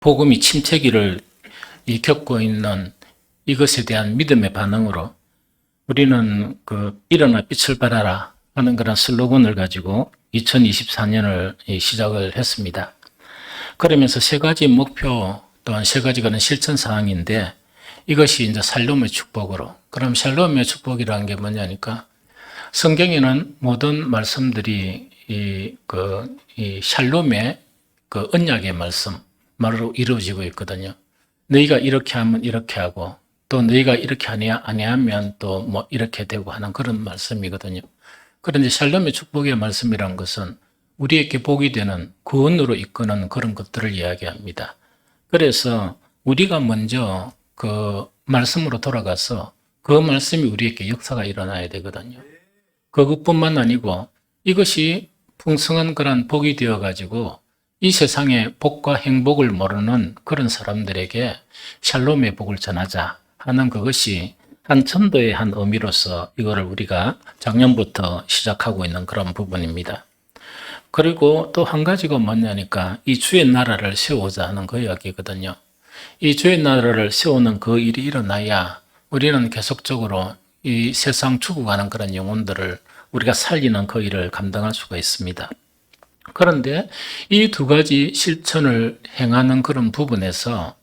복음이 침체기를 겪고 있는 이것에 대한 믿음의 반응으로 우리는 일어나 빛을 발하라 하는 그런 슬로건을 가지고 2024년을 시작을 했습니다. 그러면서 세 가지 목표 또한 세 가지 그런 실천 사항인데 이것이 이제 샬롬의 축복으로. 그럼 샬롬의 축복이라는 게 뭐냐니까 성경에는 모든 말씀들이 이 샬롬의 언약의 말로 이루어지고 있거든요. 너희가 이렇게 하면 이렇게 하고 또 너희가 이렇게 아니하면 또 뭐 이렇게 되고 하는 그런 말씀이거든요. 그런데 샬롬의 축복의 말씀이란 것은 우리에게 복이 되는 구원으로 이끄는 그런 것들을 이야기합니다. 그래서 우리가 먼저 그 말씀으로 돌아가서 그 말씀이 우리에게 역사가 일어나야 되거든요. 그것뿐만 아니고 이것이 풍성한 그런 복이 되어가지고 이 세상에 복과 행복을 모르는 그런 사람들에게 샬롬의 복을 전하자 하는 그것이 한 전도의 한 의미로서 이거를 우리가 작년부터 시작하고 있는 그런 부분입니다. 그리고 또 한 가지가 뭐냐니까 이 주의 나라를 세우자 하는 그 이야기거든요. 이 주의 나라를 세우는 그 일이 일어나야 우리는 계속적으로 이 세상 죽어가는 그런 영혼들을 우리가 살리는 그 일을 감당할 수가 있습니다. 그런데 이 두 가지 실천을 행하는 그런 부분에서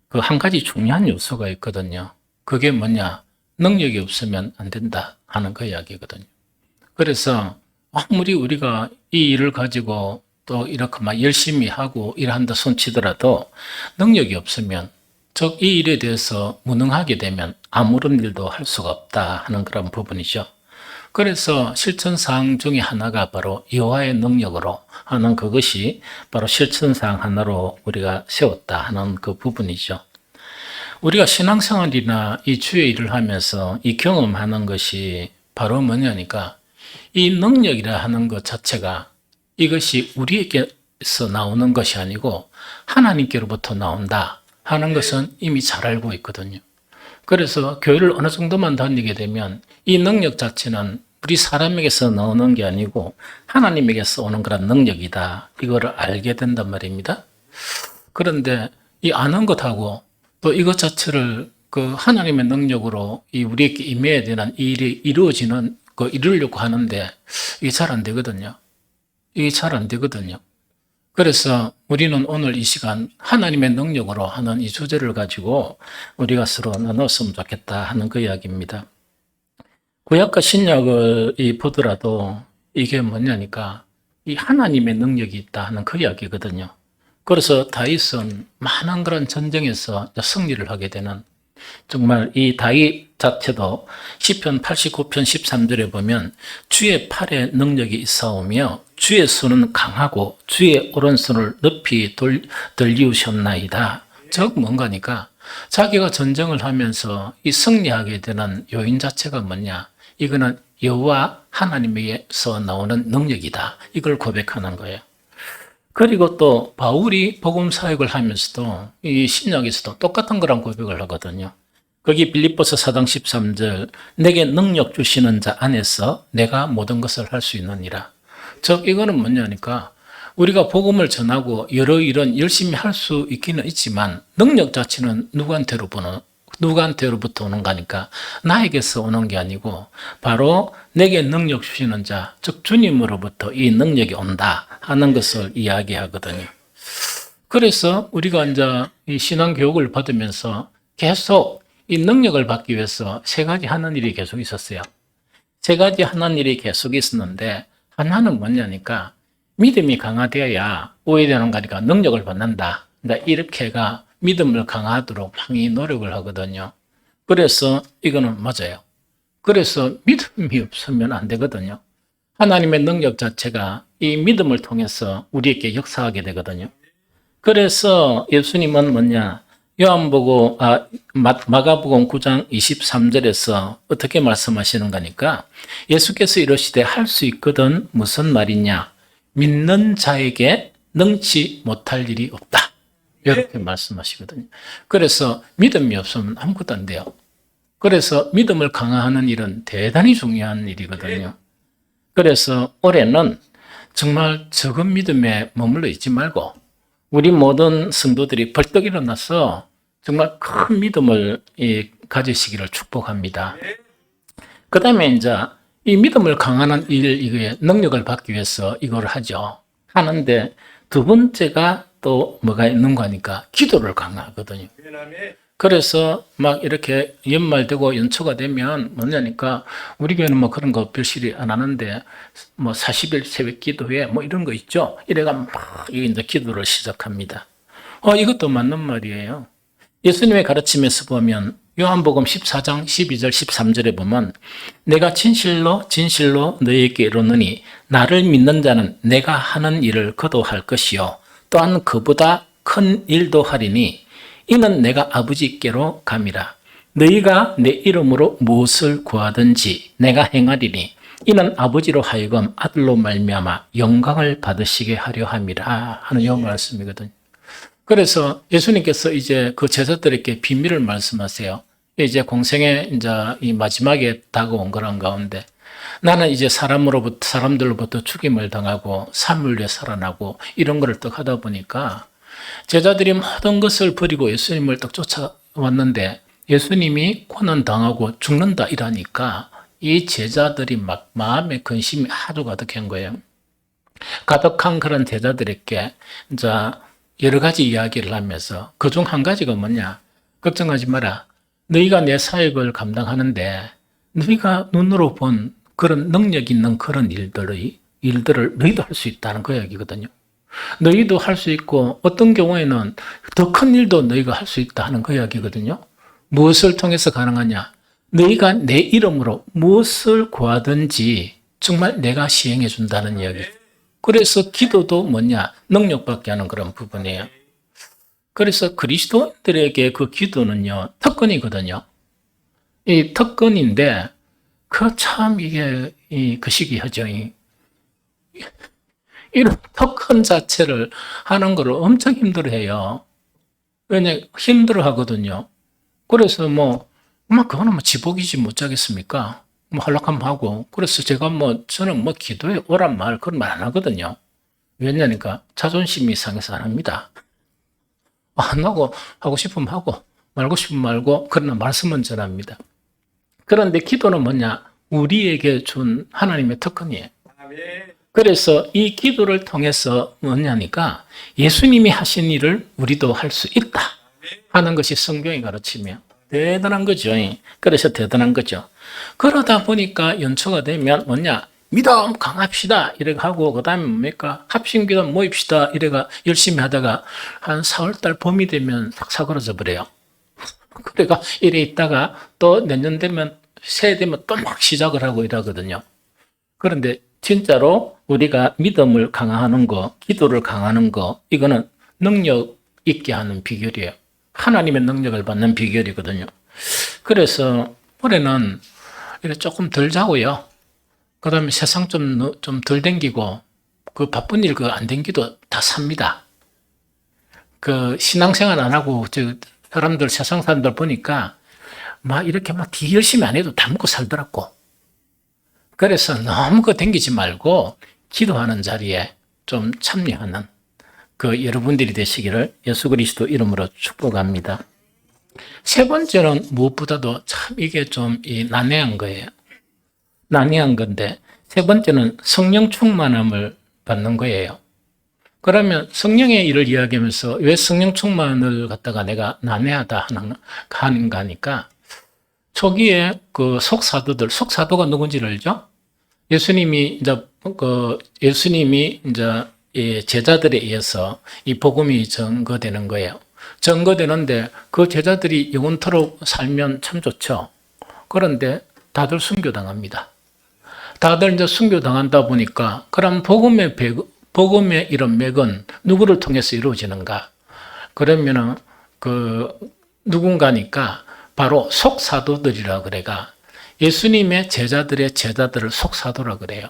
그 한 가지 중요한 요소가 있거든요. 그게 뭐냐? 능력이 없으면 안 된다 하는 그 이야기거든요. 그래서 아무리 우리가 이 일을 가지고 또 이렇게 막 열심히 하고 일한다 손치더라도 능력이 없으면 즉 이 일에 대해서 무능하게 되면 아무런 일도 할 수가 없다 하는 그런 부분이죠. 그래서 실천사항 중에 하나가 바로 여호와의 능력으로 하는 그것이 바로 실천사항 하나로 우리가 세웠다 하는 그 부분이죠. 우리가 신앙생활이나 이 주의 일을 하면서 이 경험하는 것이 바로 뭐냐니까 이 능력이라 하는 것 자체가 이것이 우리에게서 나오는 것이 아니고 하나님께로부터 나온다 하는 것은 이미 잘 알고 있거든요. 그래서 교회를 어느 정도만 다니게 되면 이 능력 자체는 우리 사람에게서 나오는 게 아니고 하나님에게서 오는 그런 능력이다. 이거를 알게 된단 말입니다. 그런데 이 아는 것하고 또 이것 자체를 그 하나님의 능력으로 이 우리에게 임해야 되는 이 일이 이루어지는 이루려고 하는데 이게 잘 안 되거든요. 이게 잘 안 되거든요. 그래서 우리는 오늘 이 시간 하나님의 능력으로 하는 이 주제를 가지고 우리가 서로 나눴으면 좋겠다 하는 그 이야기입니다. 구약과 신약을 보더라도 이게 뭐냐니까 이 하나님의 능력이 있다 하는 그 이야기거든요. 그래서 다윗은 많은 그런 전쟁에서 승리를 하게 되는 정말 이 다윗 자체도 시편 89편 13절에 보면 주의 팔에 능력이 있사오며 주의 손은 강하고 주의 오른손을 높이 들리우셨나이다. 즉 뭔가니까 자기가 전쟁을 하면서 이 승리하게 되는 요인 자체가 뭐냐? 이거는 여호와 하나님에게서 나오는 능력이다. 이걸 고백하는 거예요. 그리고 또 바울이 복음 사역을 하면서도 이 신약에서도 똑같은 거랑 고백을 하거든요. 거기 빌립보서 4장 13절 내게 능력 주시는 자 안에서 내가 모든 것을 할 수 있느니라. 즉 이거는 뭐냐니까 우리가 복음을 전하고 여러 일은 열심히 할 수 있기는 있지만 능력 자체는 누구한테로부터 오는 거니까 나에게서 오는 게 아니고 바로 내게 능력 주시는 자, 즉 주님으로부터 이 능력이 온다 하는 것을 이야기하거든요. 그래서 우리가 이제 이 신앙 교육을 받으면서 계속 이 능력을 받기 위해서 세 가지 하는 일이 계속 있었어요. 세 가지 하는 일이 계속 있었는데 하나는 뭐냐니까 믿음이 강화되어야 오해되는 거니까 능력을 받는다. 그러니까 이렇게가 믿음을 강화하도록 많이 노력을 하거든요. 그래서 이거는 맞아요. 그래서 믿음이 없으면 안 되거든요. 하나님의 능력 자체가 이 믿음을 통해서 우리에게 역사하게 되거든요. 그래서 예수님은 뭐냐? 마가복음 9장 23절에서 어떻게 말씀하시는 거니까 예수께서 이러시되 할 수 있거든 무슨 말이냐? 믿는 자에게 능치 못할 일이 없다. 이렇게 말씀하시거든요. 그래서 믿음이 없으면 아무것도 안 돼요. 그래서 믿음을 강화하는 일은 대단히 중요한 일이거든요. 그래서 올해는 정말 적은 믿음에 머물러 있지 말고 우리 모든 성도들이 벌떡 일어나서 정말 큰 믿음을 가지시기를 축복합니다. 그 다음에 이제 이 믿음을 강화하는 이게 능력을 받기 위해서 이걸 하죠. 하는데 두 번째가 또 뭐가 있는가 하니까 기도를 강화하거든요. 그래서 막 이렇게 연말되고 연초가 되면 뭐냐니까 우리 교회는 뭐 그런 거 별실이 안 하는데 뭐 40일 새벽 기도회 뭐 이런 거 있죠. 이래가 막 이제 기도를 시작합니다. 이것도 맞는 말이에요. 예수님의 가르침에서 보면 요한복음 14장 12절 13절에 보면 내가 진실로 진실로 너희에게 이르노니 나를 믿는 자는 내가 하는 일을 그도 할 것이요 또한 그보다 큰 일도 하리니 이는 내가 아버지께로 감이라. 너희가 내 이름으로 무엇을 구하든지 내가 행하리니 이는 아버지로 하여금 아들로 말미암아 영광을 받으시게 하려 함이라 하는 요 말씀이거든요. 그래서 예수님께서 이제 그 제자들에게 비밀을 말씀하세요. 이제 공생의 이제 이 마지막에 다가온 그런 가운데 나는 이제 사람들로부터 죽임을 당하고 삶을 위해 살아나고 이런 거를 딱 하다 보니까 제자들이 모든 것을 버리고 예수님을 딱 쫓아왔는데 예수님이 고난 당하고 죽는다 이러니까 이 제자들이 막 마음의 근심이 아주 가득한 거예요. 가득한 그런 제자들에게 이제 여러 가지 이야기를 하면서 그중 한 가지가 뭐냐? 걱정하지 마라. 너희가 내 사역을 감당하는데 너희가 눈으로 본 그런 능력 있는 그런 일들을 너희도 할 수 있다는 그 이야기거든요. 너희도 할 수 있고 어떤 경우에는 더 큰 일도 너희가 할 수 있다 하는 그 이야기거든요. 무엇을 통해서 가능하냐? 너희가 내 이름으로 무엇을 구하든지 정말 내가 시행해 준다는 이야기. 그래서 기도도 뭐냐? 능력받게 하는 그런 부분이에요. 그래서 그리스도인들에게 그 기도는요, 특권이거든요. 이 특권인데, 참 이게, 그 시기하죠. 이런 특권 자체를 하는 걸 엄청 힘들어 해요. 왜냐, 힘들어 하거든요. 그래서 그거는 지복이지 못하겠습니까? 하려고 하고. 그래서 제가 저는 기도에 오란 말, 그런 말 안 하거든요. 왜냐니까 자존심이 상해서 안 합니다. 안 하고, 하고 싶으면 하고, 말고 싶으면 말고, 그러나 말씀은 전합니다. 그런데 기도는 뭐냐? 우리에게 준 하나님의 특권이에요. 그래서 이 기도를 통해서 뭐냐니까 예수님이 하신 일을 우리도 할 수 있다 하는 것이 성경이 가르치며 대단한 거죠. 그래서 대단한 거죠. 그러다 보니까 연초가 되면 뭐냐? 믿음 강합시다 이래가 하고 그다음에 뭡니까? 합심기도 모입시다 이래가 열심히 하다가 한 4월달 봄이 되면 싹 사그러져 버려요. 그래가 이래 있다가 또 내년 되면 새해 되면 또 막 시작을 하고 이러거든요. 그런데 진짜로 우리가 믿음을 강화하는 거, 기도를 강화하는 거, 이거는 능력 있게 하는 비결이에요. 하나님의 능력을 받는 비결이거든요. 그래서 올해는 이렇게 조금 덜 자고요. 그 다음에 세상 좀 덜 댕기고, 그 바쁜 일 안 댕기도 다 삽니다. 그 신앙생활 안 하고, 사람들, 세상 사람들 보니까 이렇게 더 열심히 안 해도 다 먹고 살더라고. 그래서 너무 댕기지 말고 기도하는 자리에 좀 참여하는 그 여러분들이 되시기를 예수 그리스도 이름으로 축복합니다. 세 번째는 무엇보다도 참 이게 좀 난해한 거예요. 난해한 건데 세 번째는 성령 충만함을 받는 거예요. 그러면 성령의 일을 이야기하면서 왜 성령 충만을 갖다가 내가 난해하다 하는가 하니까 초기에 그 속사도가 누군지를 알죠? 예수님이 제자들에 의해서 이 복음이 증거되는 거예요. 증거되는데 그 제자들이 영원토록 살면 참 좋죠. 그런데 다들 순교당합니다. 다들 이제 순교당한다 보니까 그럼 복음의 이런 맥은 누구를 통해서 이루어지는가? 그러면은 누군가니까 바로 속사도들이라 그래가 예수님의 제자들을 속사도라 그래요.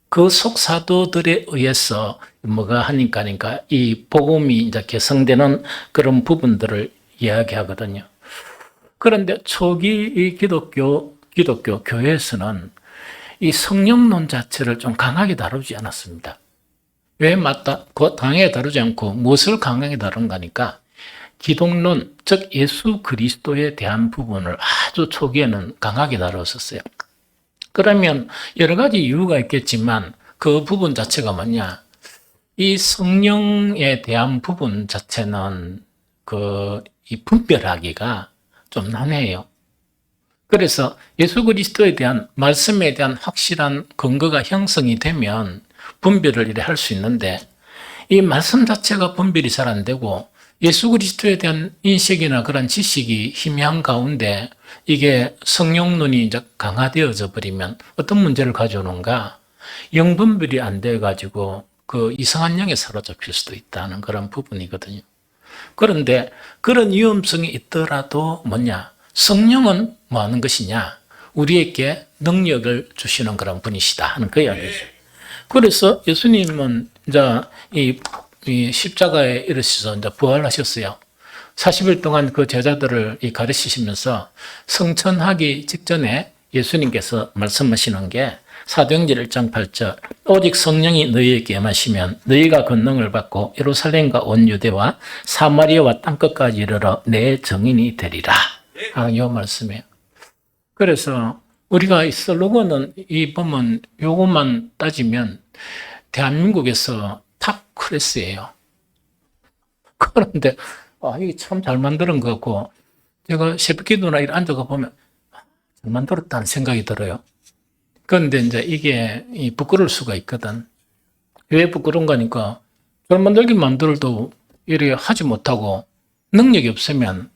그 속사도들에 의해서 뭐가 하니까 이 복음이 이제 개성되는 그런 부분들을 이야기하거든요. 그런데 초기 이 기독교 교회에서는 이 성령론 자체를 좀 강하게 다루지 않았습니다. 왜 맞다? 강하게 다루지 않고 무엇을 강하게 다룬가니까 기독론, 즉 예수 그리스도에 대한 부분을 아주 초기에는 강하게 다뤘었어요. 그러면 여러 가지 이유가 있겠지만 그 부분 자체가 뭐냐? 이 성령에 대한 부분 자체는 이 분별하기가 좀 난해해요. 그래서 예수 그리스도에 대한 말씀에 대한 확실한 근거가 형성이 되면 분별을 이래 할 수 있는데 이 말씀 자체가 분별이 잘 안 되고 예수 그리스도에 대한 인식이나 그런 지식이 희미한 가운데 이게 성령론이 이제 강화되어져 버리면 어떤 문제를 가져오는가? 영분별이 안 돼 가지고 그 이상한 영에 사로잡힐 수도 있다는 그런 부분이거든요. 그런데 그런 위험성이 있더라도 뭐냐? 성령은 뭐 하는 것이냐? 우리에게 능력을 주시는 그런 분이시다 하는 그 이야기죠. 그래서 예수님은 이제 이 십자가에 이르셔서 이제 부활하셨어요. 40일 동안 그 제자들을 가르치시면서 성천하기 직전에 예수님께서 말씀하시는 게 사도행전 1장 8절 오직 성령이 너희에게 임하시면 너희가 권능을 받고 예루살렘과 온 유대와 사마리아와 땅끝까지 이르러 내 증인이 되리라 하는 이 말씀이에요. 그래서 우리가 이 슬로건은 보면 요것만 따지면 대한민국에서 탑 클래스예요. 그런데 이게 참 잘 만드는 것 같고 제가 새벽기도나 이렇게 앉아가 보면 잘 만들었다는 생각이 들어요. 그런데 이제 이게 부끄러울 수가 있거든. 왜 부끄러운가 하니까 잘 만들긴 만들어도 이렇게 하지 못하고 능력이 없으면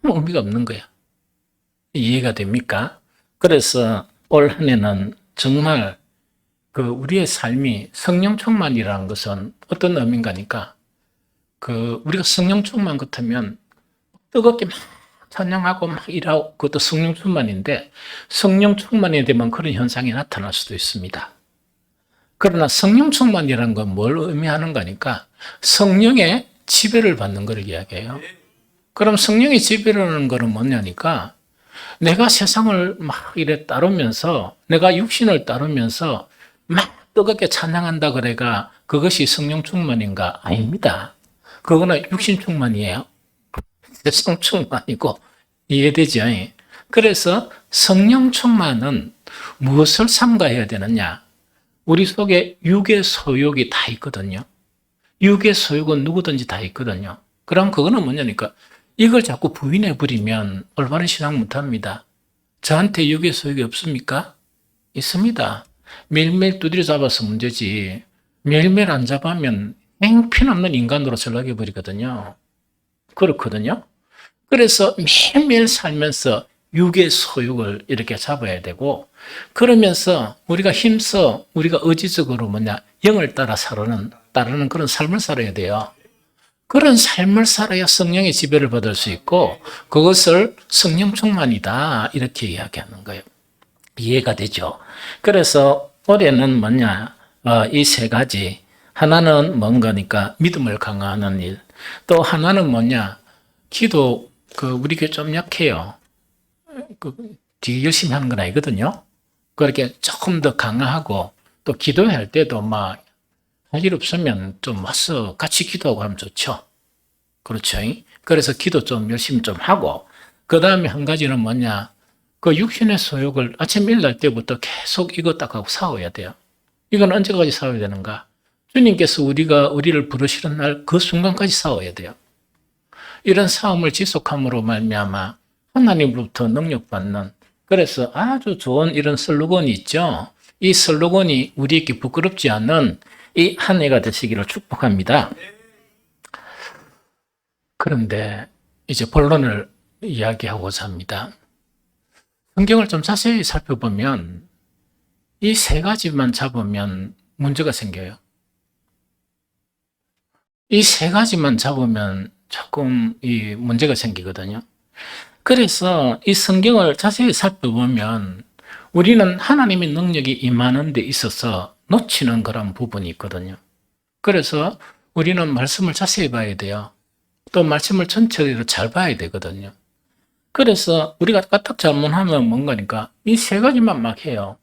아무 의미가 없는 거야. 이해가 됩니까? 그래서 올 한 해는 정말 우리의 삶이 성령 충만이라는 것은 어떤 의미인가 하니까 우리가 성령 충만 같으면 뜨겁게 막 찬양하고 막 일하고 그것도 성령 충만인데 성령 충만이 되면 그런 현상이 나타날 수도 있습니다. 그러나 성령 충만이라는 건 뭘 의미하는가 하니까 성령의 지배를 받는 걸 이야기해요. 그럼 성령의 지배를 하는 것은 뭐냐니까 내가 세상을 막 이래 따르면서 내가 육신을 따르면서 막 뜨겁게 찬양한다 그래가 그것이 성령 충만인가? 아닙니다. 그거는 육신 충만이에요. 세상 충만이고 이해되죠? 그래서 성령 충만은 무엇을 삼가해야 되느냐? 우리 속에 육의 소욕이 다 있거든요. 육의 소욕은 누구든지 다 있거든요. 그럼 그거는 뭐냐니까 이걸 자꾸 부인해버리면 올바른 신앙 못합니다. 저한테 육의 소욕이 없습니까? 있습니다. 매일매일 두드려 잡아서 문제지 매일매일 안 잡으면 행편없는 인간으로 전락해버리거든요. 그렇거든요. 그래서 매일매일 살면서 육의 소욕을 이렇게 잡아야 되고 그러면서 우리가 힘써 우리가 의지적으로 영을 따라 따르는 그런 삶을 살아야 돼요. 그런 삶을 살아야 성령의 지배를 받을 수 있고 그것을 성령 충만이다 이렇게 이야기하는 거예요. 이해가 되죠? 그래서 올해는 이 세 가지 하나는 뭔가니까 믿음을 강화하는 일 또 하나는 기도 우리 교회 좀 약해요. 되게 열심히 하는 건 아니거든요. 그렇게 조금 더 강화하고 또 기도할 때도 할 일 없으면 좀 와서 같이 기도하고 하면 좋죠. 그렇죠. 그래서 기도 좀 열심히 좀 하고 그 다음에 한 가지는 그 육신의 소욕을 아침 일어날 때부터 계속 이거 딱 하고 싸워야 돼요. 이건 언제까지 싸워야 되는가? 주님께서 우리를 부르시는 날 그 순간까지 싸워야 돼요. 이런 싸움을 지속함으로 말미암아 하나님으로부터 능력받는 그래서 아주 좋은 이런 슬로건이 있죠. 이 슬로건이 우리에게 부끄럽지 않은 이 한 해가 되시기를 축복합니다. 그런데 이제 본론을 이야기하고자 합니다. 성경을 좀 자세히 살펴보면 이 세 가지만 잡으면 문제가 생겨요. 이 세 가지만 잡으면 조금 이 문제가 생기거든요. 그래서 이 성경을 자세히 살펴보면 우리는 하나님의 능력이 임하는 데 있어서 놓치는 그런 부분이 있거든요. 그래서 우리는 말씀을 자세히 봐야 돼요. 또 말씀을 전체적으로 잘 봐야 되거든요. 그래서 우리가 까딱 잘못하면 뭔가니까 이 세 가지만 막 해요.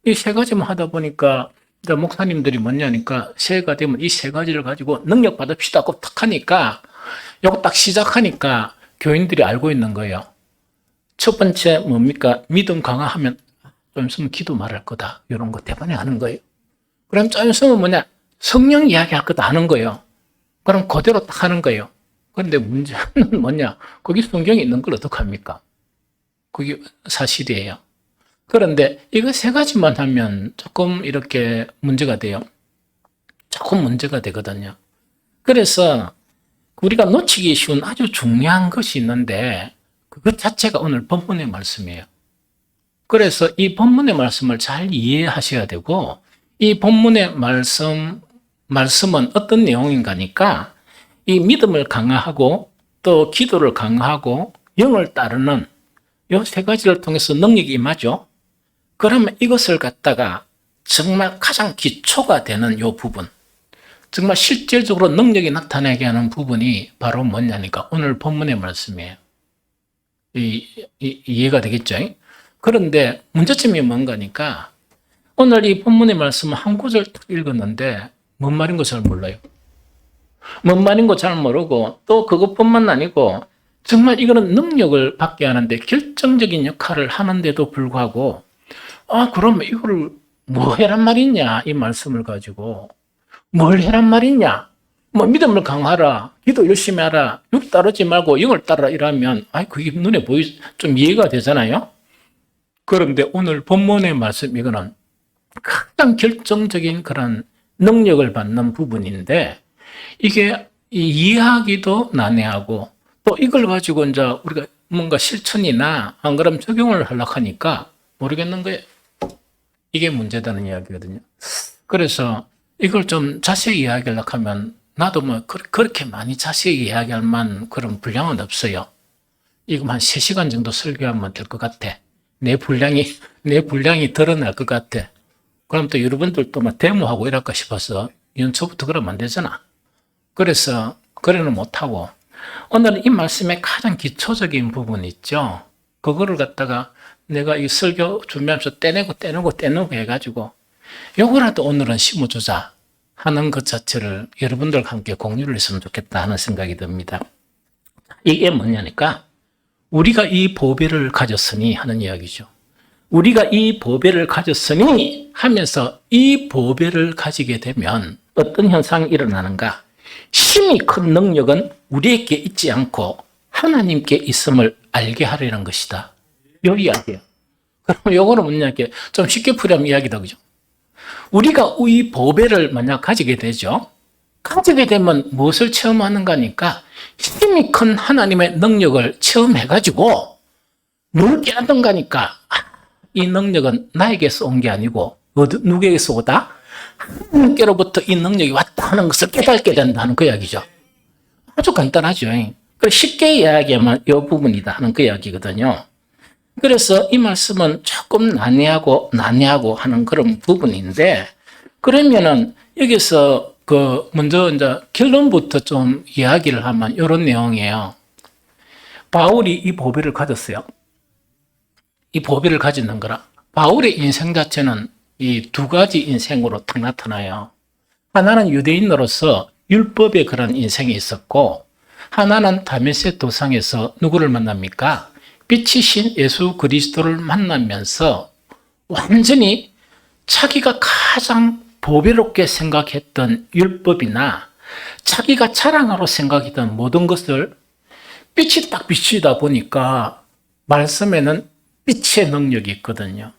이 세 가지만 하다 보니까 이제 목사님들이 뭐냐니까 새해가 되면 이 세 가지를 가지고 능력 받읍시다 고 탁 하니까 요거 딱 시작하니까 교인들이 알고 있는 거예요. 첫 번째 뭡니까? 믿음 강화하면 좀 있으면 기도 말할 거다. 이런 거 대번에 하는 거예요. 그럼 좀 있으면 뭐냐? 성령 이야기할 거다 하는 거예요. 그럼 그대로 딱 하는 거예요. 그런데 문제는 뭐냐? 거기 성경에 있는 걸 어떡합니까? 그게 사실이에요. 그런데 이거 세 가지만 하면 조금 이렇게 문제가 돼요. 조금 문제가 되거든요. 그래서 우리가 놓치기 쉬운 아주 중요한 것이 있는데 그것 자체가 오늘 본문의 말씀이에요. 그래서 이 본문의 말씀을 잘 이해하셔야 되고 이 본문의 말씀은 어떤 내용인가니까 이 믿음을 강화하고 또 기도를 강화하고 영을 따르는 이 세 가지를 통해서 능력이 임하죠. 그러면 이것을 갖다가 정말 가장 기초가 되는 이 부분, 정말 실질적으로 능력이 나타나게 하는 부분이 바로 뭐냐니까 오늘 본문의 말씀이에요. 이해가 되겠죠? 그런데 문제점이 뭔가니까 오늘 이 본문의 말씀을 한 구절 딱 읽었는데 뭔 말인 거 잘 몰라요. 뭔 말인 거 잘 모르고 또 그것뿐만 아니고 정말 이거는 능력을 받게 하는데 결정적인 역할을 하는데도 불구하고 그러면 이거를 뭐 해란 말이냐 이 말씀을 가지고 뭘 해란 말이냐 뭐 믿음을 강화하라 기도 열심히 하라 육 따르지 말고 영을 따르라 이러면 그게 눈에 좀 이해가 되잖아요. 그런데 오늘 본문의 말씀 이거는 가장 결정적인 그런 능력을 받는 부분인데 이게 이해하기도 난해하고 또 이걸 가지고 이제 우리가 뭔가 실천이나 안 그러면 적용을 하려고 하니까 모르겠는 거예요. 이게 문제다는 이야기거든요. 그래서 이걸 좀 자세히 이야기하려고 하면 나도 뭐 그렇게 많이 자세히 이야기할 만한 그런 분량은 없어요. 이거 한 3시간 정도 설교하면 될 것 같아. 내 분량이 드러날 것 같아. 그럼 또 여러분들도 막 데모하고 이럴까 싶어서 연초부터 그러면 안 되잖아. 그래서 그래는 못하고 오늘은 이 말씀의 가장 기초적인 부분 있죠. 그거를 갖다가 내가 이 설교 준비하면서 떼내고 해가지고 요거라도 오늘은 심어주자 하는 것 자체를 여러분들과 함께 공유를 했으면 좋겠다 하는 생각이 듭니다. 이게 뭐냐니까 우리가 이 보배를 가졌으니 하는 이야기죠. 우리가 이 보배를 가졌으니 하면서 이 보배를 가지게 되면 어떤 현상이 일어나는가? 힘이 큰 능력은 우리에게 있지 않고 하나님께 있음을 알게 하려는 것이다. 요 이야기예요. 그럼 요거는 뭐냐, 좀 쉽게 풀이하면 이야기다, 그죠? 우리가 이 보배를 만약 가지게 되죠. 가지게 되면 무엇을 체험하는가니까 힘이 큰 하나님의 능력을 체험해가지고 뭘 깨닫는가니까 이 능력은 나에게서 온 게 아니고 누구에게서 오다? 하나님께로부터 이 능력이 왔다 하는 것을 깨닫게 된다는 그 이야기죠. 아주 간단하죠. 쉽게 이야기하면 이 부분이다 하는 그 이야기거든요. 그래서 이 말씀은 조금 난해하고 하는 그런 부분인데, 그러면은 여기서 먼저 이제 결론부터 좀 이야기를 하면 이런 내용이에요. 바울이 이 보배를 가졌어요. 이 보배를 가지는 거라. 바울의 인생 자체는 이 두 가지 인생으로 딱 나타나요. 하나는 유대인으로서 율법의 그런 인생이 있었고, 하나는 다메섹 도상에서 누구를 만납니까? 빛이신 예수 그리스도를 만나면서 완전히 자기가 가장 보배롭게 생각했던 율법이나 자기가 자랑하러 생각했던 모든 것을 빛이 딱 비치다 보니까 말씀에는 빛의 능력이 있거든요.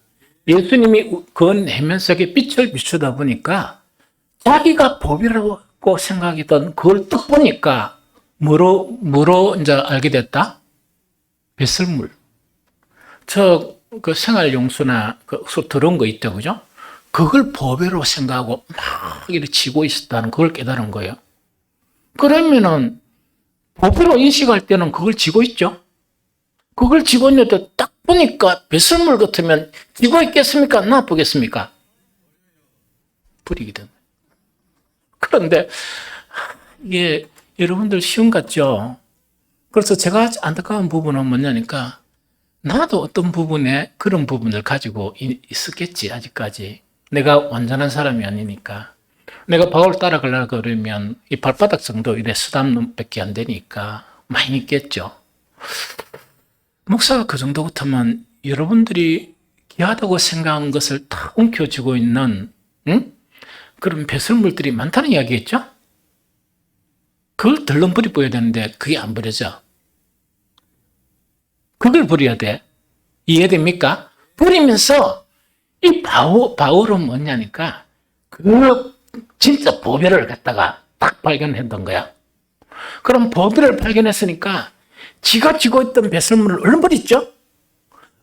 예수님이 그 내면속에 빛을 비추다 보니까 자기가 보배롭고 생각했던 그걸 딱 보니까 뭐로 이제 알게 됐다? 배설물. 그 생활용수나 들어온 거 있죠, 그죠? 그걸 보배로 생각하고 막 이렇게 쥐고 있었다는 그걸 깨달은 거예요. 그러면은 보배로 인식할 때는 그걸 쥐고 있죠. 그걸 쥐고 있는데 딱 보니까 배설물 같으면 쥐고 있겠습니까? 나쁘겠습니까? 버리게 됩니다. 그런데 이게 여러분들 쉬운 것 같죠? 그래서 제가 안타까운 부분은 뭐냐니까 나도 어떤 부분에 그런 부분을 가지고 있었겠지, 아직까지. 내가 완전한 사람이 아니니까. 내가 바울 따라가려고 그러면 이 발바닥 정도 이래 수담밖에 안 되니까 많이 있겠죠. 목사가 그 정도 같으면 여러분들이 귀하다고 생각한 것을 다 움켜쥐고 있는 그런 배설물들이 많다는 이야기겠죠? 그걸 덜렁버리 보여야 되는데 그게 안 버려져. 그걸 버려야 돼. 이해됩니까? 버리면서 이 바울은 뭐냐니까 그 진짜 보배를 갖다가 딱 발견했던 거야. 그럼 보배를 발견했으니까 지가 쥐고 있던 배설물을 얼른 버렸죠?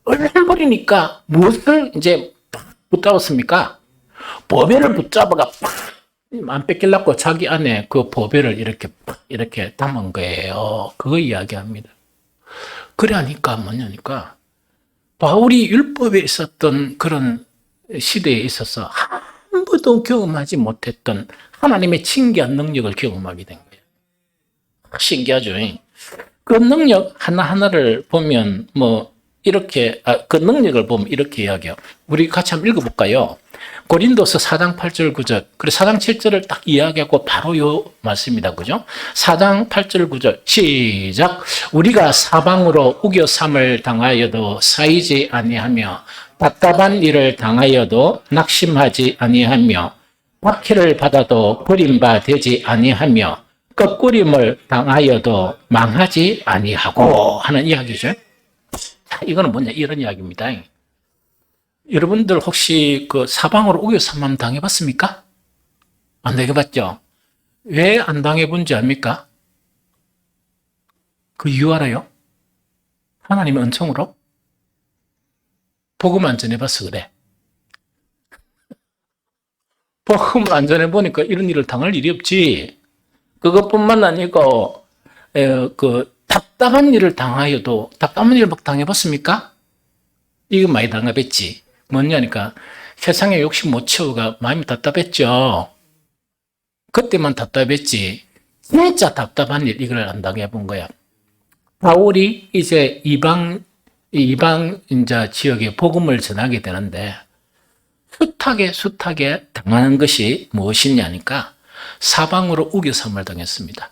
얼른 버리니까 무엇을 이제 붙잡았습니까? 보배를 붙잡아가 안 뺏기려고 자기 안에 그 보배를 이렇게 담은 거예요. 그거 이야기합니다. 그래 하니까 뭐냐니까 바울이 율법에 있었던 그런 시대에 있어서 한 번도 경험하지 못했던 하나님의 신기한 능력을 경험하게 된 거예요. 신기하죠. 그 능력 하나하나를 보면 그 능력을 보면 이렇게 이야기해요. 우리 같이 한번 읽어볼까요? 고린도서 4장 8절 9절. 그래 4장 7절을 딱 이야기하고 바로 요 말씀입니다. 그죠? 4장 8절 9절 시작. 우리가 사방으로 우겨삼을 당하여도 쌓이지 아니하며 답답한 일을 당하여도 낙심하지 아니하며 박해를 받아도 버림받지 아니하며 꺾꾸림을 당하여도 망하지 아니하고 하는 이야기죠. 이거는 뭐냐 이런 이야기입니다. 여러분들 혹시 그 사방으로 우겨삼만 당해봤습니까? 안 당해봤죠? 왜 안 당해본지 압니까? 그 이유 알아요? 하나님의 은총으로? 복음 안 전해봐서 그래. 복음을 안 전해보니까 이런 일을 당할 일이 없지. 그것뿐만 아니고 그 답답한 일을 당하여도 답답한 일을 막 당해봤습니까? 이거 많이 당해봤지. 뭐냐니까 세상에 욕심 못 채우가 마음이 답답했죠. 그때만 답답했지. 진짜 답답한 일 이걸 안 당해본 거야. 바울이 이제 이방인자 지역에 복음을 전하게 되는데 숱하게 당하는 것이 무엇이냐니까 사방으로 우겨삼을 당했습니다.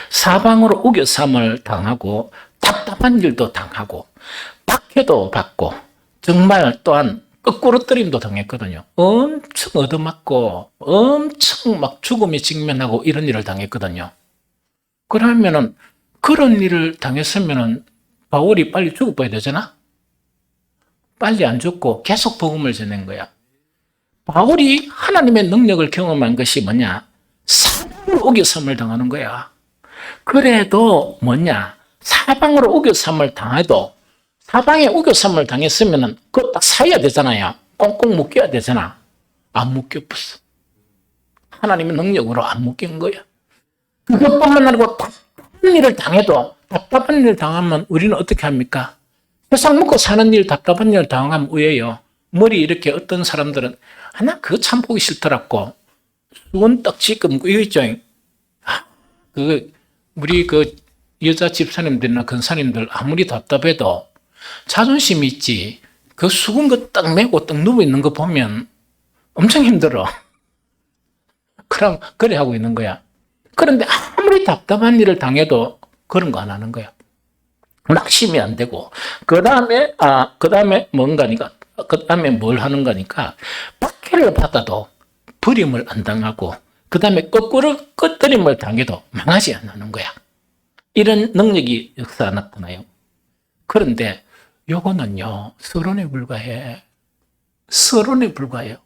사방으로 우겨삼을 당하고 답답한 일도 당하고 박해도 받고 정말 또한 거꾸로뜨림도 당했거든요. 엄청 얻어맞고 엄청 막 죽음에 직면하고 이런 일을 당했거든요. 그러면은 그런 일을 당했으면은 바울이 빨리 죽어봐야 되잖아? 빨리 안 죽고 계속 복음을 전한 거야. 바울이 하나님의 능력을 경험한 것이 뭐냐? 사방으로 우겨삼을 당하는 거야. 그래도 뭐냐? 사방으로 우겨삼을 당해도 사방에 우겨삼을 당했으면은 그거 딱 사야 되잖아요. 꽁꽁 묶여야 되잖아. 안 묶여봤어. 하나님의 능력으로 안 묶인 거야. 그것뿐만 아니고 답답한 일을 당해도 답답한 일을 당하면 우리는 어떻게 합니까? 세상 먹고 사는 일 답답한 일을 당하면 왜요? 머리 이렇게 어떤 사람들은 나 그거 참 보기 싫더라고. 수건 딱 지금 이거 있죠. 우리 그 여자 집사님들이나 근사님들 아무리 답답해도 자존심이 있지. 그 수건 거 딱 메고 딱 누워 있는 거 보면 엄청 힘들어. 그래 하고 있는 거야. 그런데 아무리 답답한 일을 당해도 그런 거 안 하는 거야. 낙심이 안 되고. 그 다음에 뭔가니까, 그 다음에 뭘 하는 거니까, 박해를 받아도 버림을 안 당하고, 그 다음에 거꾸로 끄트림을 당해도 망하지 않는 거야. 이런 능력이 역사 나타나요. 그런데 요거는요, 서론에 불과해. 서론에 불과해요.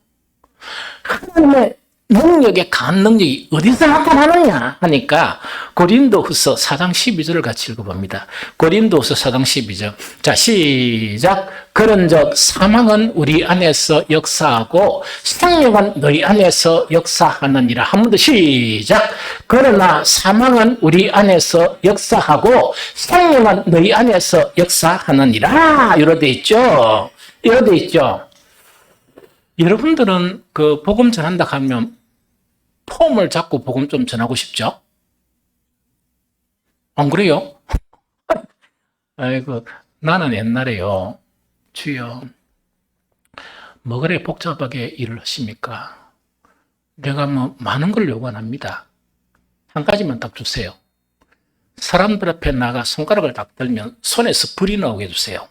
하나님의 능력의 강한 능력이 어디서 나타나느냐 하니까 고린도후서 4장 12절을 같이 읽어봅니다. 고린도후서 4장 12절. 자, 시작. 그런즉 사망은 우리 안에서 역사하고 생명은 너희 안에서 역사하느니라. 한 번 더 시작. 그러나 사망은 우리 안에서 역사하고 생명은 너희 안에서 역사하느니라. 이렇게 돼 있죠. 이렇게 돼 있죠. 여러분들은 그 복음 전한다 하면 폼을 잡고 복음 좀 전하고 싶죠? 안 그래요? 아이고, 나는 옛날에요. 주여, 뭐 그래 복잡하게 일을 하십니까? 내가 뭐 많은 걸 요구 안 합니다. 한 가지만 딱 주세요. 사람들 앞에 나가 손가락을 딱 들면 손에서 불이 나오게 해주세요.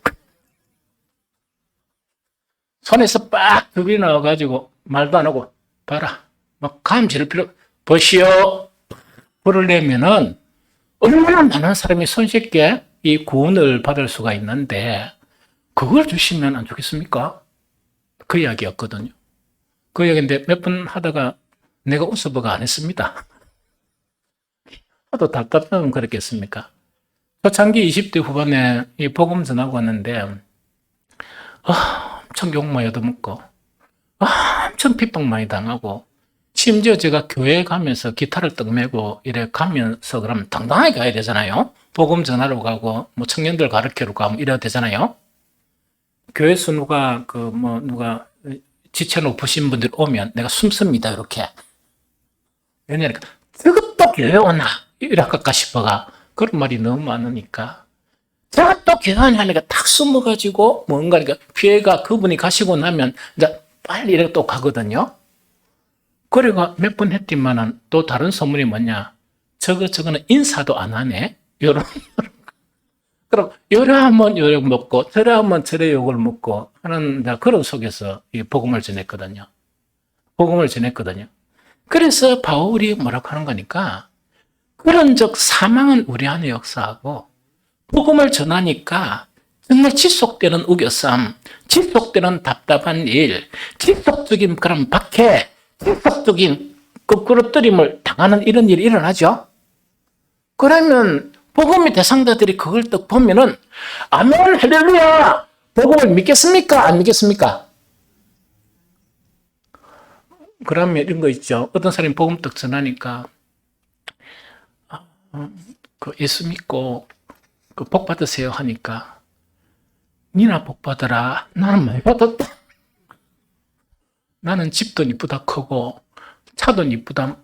손에서 빡 불이 나와가지고 말도 안 하고 봐라. 막 감지를 보시오. 불을 내면은 얼마나 많은 사람이 손쉽게 이 구원을 받을 수가 있는데 그걸 주시면 안 좋겠습니까? 그 이야기였거든요. 그 이야기인데 몇 번 하다가 내가 웃어보가 안 했습니다. 하도 답답하면 그랬겠습니까? 초창기 20대 후반에 이 복음 전하고 왔는데 엄청 욕 많이 얻어먹고 엄청 핍박 많이 당하고 심지어 제가 교회 가면서 기타를 떡 메고 이래 가면서 그러면 당당하게 가야 되잖아요. 복음 전하러 가고 뭐 청년들 가르치러 가고 이래야 되잖아요. 교회에서 누가 지체 높으신 분들 오면 내가 숨습니다. 이렇게. 왜냐니까 저것도 교회 오나 이럴까 싶어가 그런 말이 너무 많으니까 저것도 교회 오나 하니까 탁 숨어가지고 뭔가 피해가 그분이 가시고 나면 이제 빨리 이렇게 또 가거든요. 그래가 몇 번 했지만은 또 다른 소문이 뭐냐? 저거는 인사도 안 하네. 요런. 그럼 요래 하면 요래 먹고 저래 하면 저래 욕을 먹고 하는 그런 속에서 이 복음을 전했거든요. 복음을 전했거든요. 그래서 바울이 뭐라고 하는 거니까 그런 적 사망은 우리 안에 역사하고 복음을 전하니까 정말 지속되는 우겨쌈, 지속되는 답답한 일, 지속적인 그런 박해, 지속적인 거꾸로뜨림을 당하는 이런 일이 일어나죠. 그러면 복음의 대상자들이 그걸 딱 보면은 아멘 할렐루야 복음을 믿겠습니까? 안 믿겠습니까? 그러면 이런 거 있죠. 어떤 사람이 복음 딱 전하니까 그 예수 믿고 그 복 받으세요 하니까 니나 복 받아라. 나는 많이 받았다. 나는 집도 이쁘다 크고 차도 이쁘다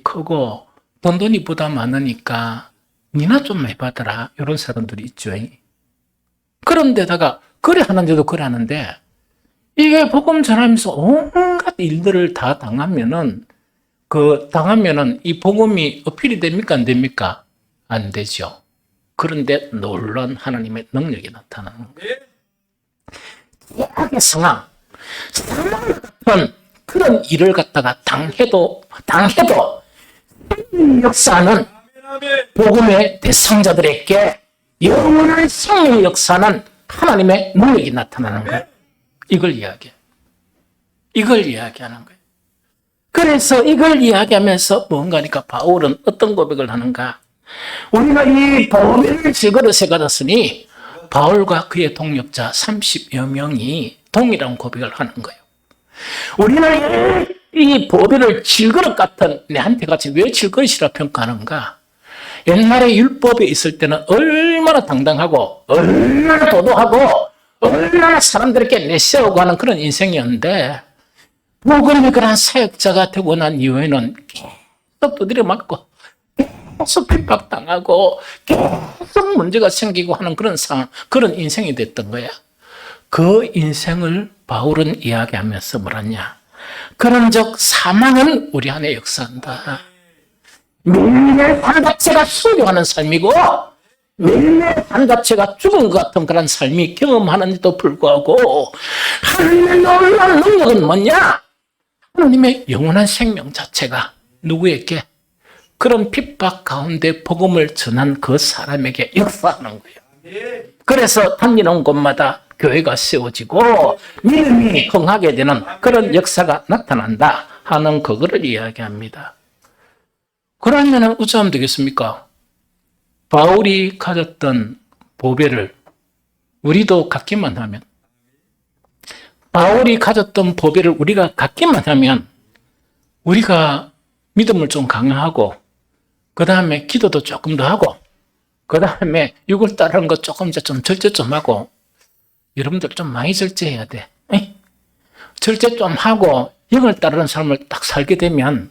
크고 돈도 이쁘다 많으니까 니나 좀 많이 받아라. 이런 사람들이 있죠. 그런데다가 그래 하는데도 그래 하는데 이게 복음 전하면서 온갖 일들을 다 당하면은 이 복음이 어필이 됩니까? 안 됩니까? 안 되죠. 그런데 놀라운 하나님의 능력이 나타나는 거예요. 최악의 상황 같은 그런 일을 갖다가 당해도 역사는 복음의 대상자들에게 영원한 생명의 역사는 하나님의 능력이 나타나는 거예요. 이걸 이야기하는 거예요. 그래서 이걸 이야기하면서 뭔가니까 바울은 어떤 고백을 하는가? 우리가 이 복음을 질그릇에 가졌으니 바울과 그의 동역자 30여 명이 동일한 고백을 하는 거예요. 우리는 이 보배를 질그릇 같은 내한테 같이 왜 질그릇이라 평가하는가? 옛날에 율법에 있을 때는 얼마나 당당하고 얼마나 도도하고 얼마나 사람들에게 내세우고 하는 그런 인생이었는데 복음의 그런 사역자가 되고 난 이후에는 계속 두드려 맞고 계속 핍박당하고 계속 문제가 생기고 하는 그런 상황, 그런 인생이 됐던 거야. 그 인생을 바울은 이야기하면서 뭐라냐? 그런즉 사망은 우리 안에 역사한다. 매일매일 삶 자체가 순교하는 삶이고 매일매일 삶 자체가 죽은 것 같은 그런 삶이 경험하는데도 불구하고 하나님의 놀라운 능력은 뭐냐? 하나님의 영원한 생명 자체가 누구에게? 그런 핍박 가운데 복음을 전한 그 사람에게 역사하는 거예요. 그래서 다니는 곳마다 교회가 세워지고 믿음이 흥하게 되는 그런 역사가 나타난다 하는 그거를 이야기합니다. 그러면 어쩌면 되겠습니까? 바울이 가졌던 보배를 우리도 갖기만 하면, 바울이 가졌던 보배를 우리가 갖기만 하면 우리가 믿음을 좀 강화하고 그 다음에 기도도 조금 더 하고 그 다음에 육을 따르는 거 조금 좀 절제 좀 하고, 여러분들 좀 많이 절제해야 돼. 절제 좀 하고 영을 따르는 삶을 딱 살게 되면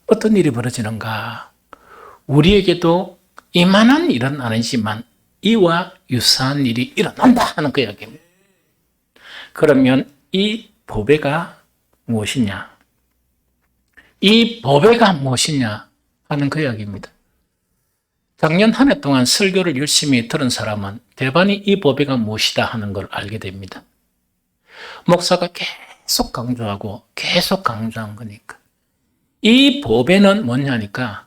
어떤 일이 벌어지는가? 우리에게도 이만한 일은 아니지만 이와 유사한 일이 일어난다 하는 그 이야기입니다. 그러면 이 보배가 무엇이냐? 이 보배가 무엇이냐 하는 그 이야기입니다. 작년 한 해 동안 설교를 열심히 들은 사람은 대반이 이 보배가 무엇이다 하는 걸 알게 됩니다. 목사가 계속 강조한 거니까. 이 보배는 뭐냐니까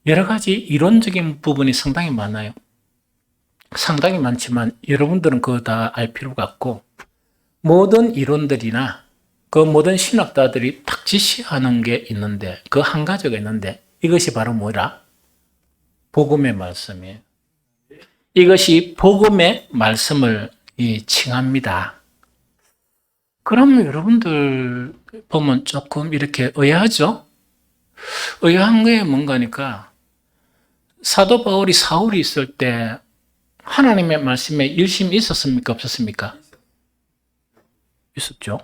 여러 가지 이론적인 부분이 상당히 많아요. 상당히 많지만 여러분들은 그거 다 알 필요가 없고, 모든 이론들이나 그 모든 신학자들이 딱 지시하는 게 있는데, 그 한 가지가 있는데, 이것이 바로 뭐라? 복음의 말씀이에요. 이것이 복음의 말씀을 칭합니다. 그럼 여러분들 보면 조금 이렇게 의아하죠? 의아한 게 뭔가니까, 사도 바울이 사울이 있을 때 하나님의 말씀에 열심히 있었습니까? 없었습니까? 있었죠.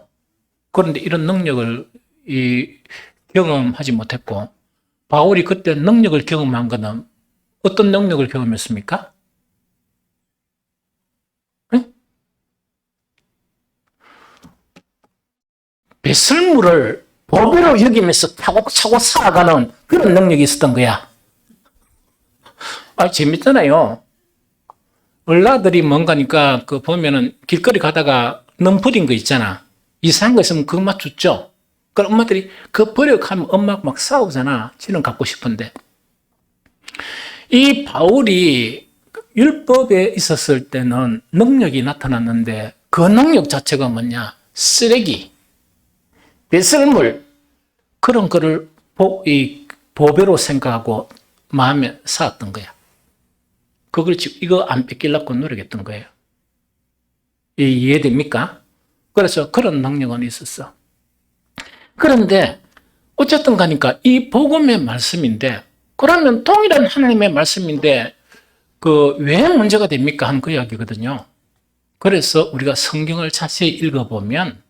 그런데 이런 능력을 경험하지 못했고, 바울이 그때 능력을 경험한 것은 어떤 능력을 경험했습니까? 네? 배설물을 보배로 여기면서 차곡차곡 쌓아가는 그런 능력이 있었던 거야. 재밌잖아요. 얼라들이 뭔가니까 그 보면은 길거리 가다가 넘버린 거 있잖아. 이상한 거 있으면 그것만 줬죠. 그럼 엄마들이 그 버려가면 엄마가 막 싸우잖아. 지는 갖고 싶은데. 이 바울이 율법에 있었을 때는 능력이 나타났는데 그 능력 자체가 뭐냐? 쓰레기, 배설물, 그런 거를 보배로 생각하고 마음에 쌓았던 거야. 그걸 지금 이거 안 뺏기려고 노력했던 거예요. 이해됩니까? 그래서 그런 능력은 있었어. 그런데 어쨌든 가니까 이 복음의 말씀인데, 그러면 동일한 하나님의 말씀인데 그 왜 문제가 됩니까? 하는 그 이야기거든요. 그래서 우리가 성경을 자세히 읽어보면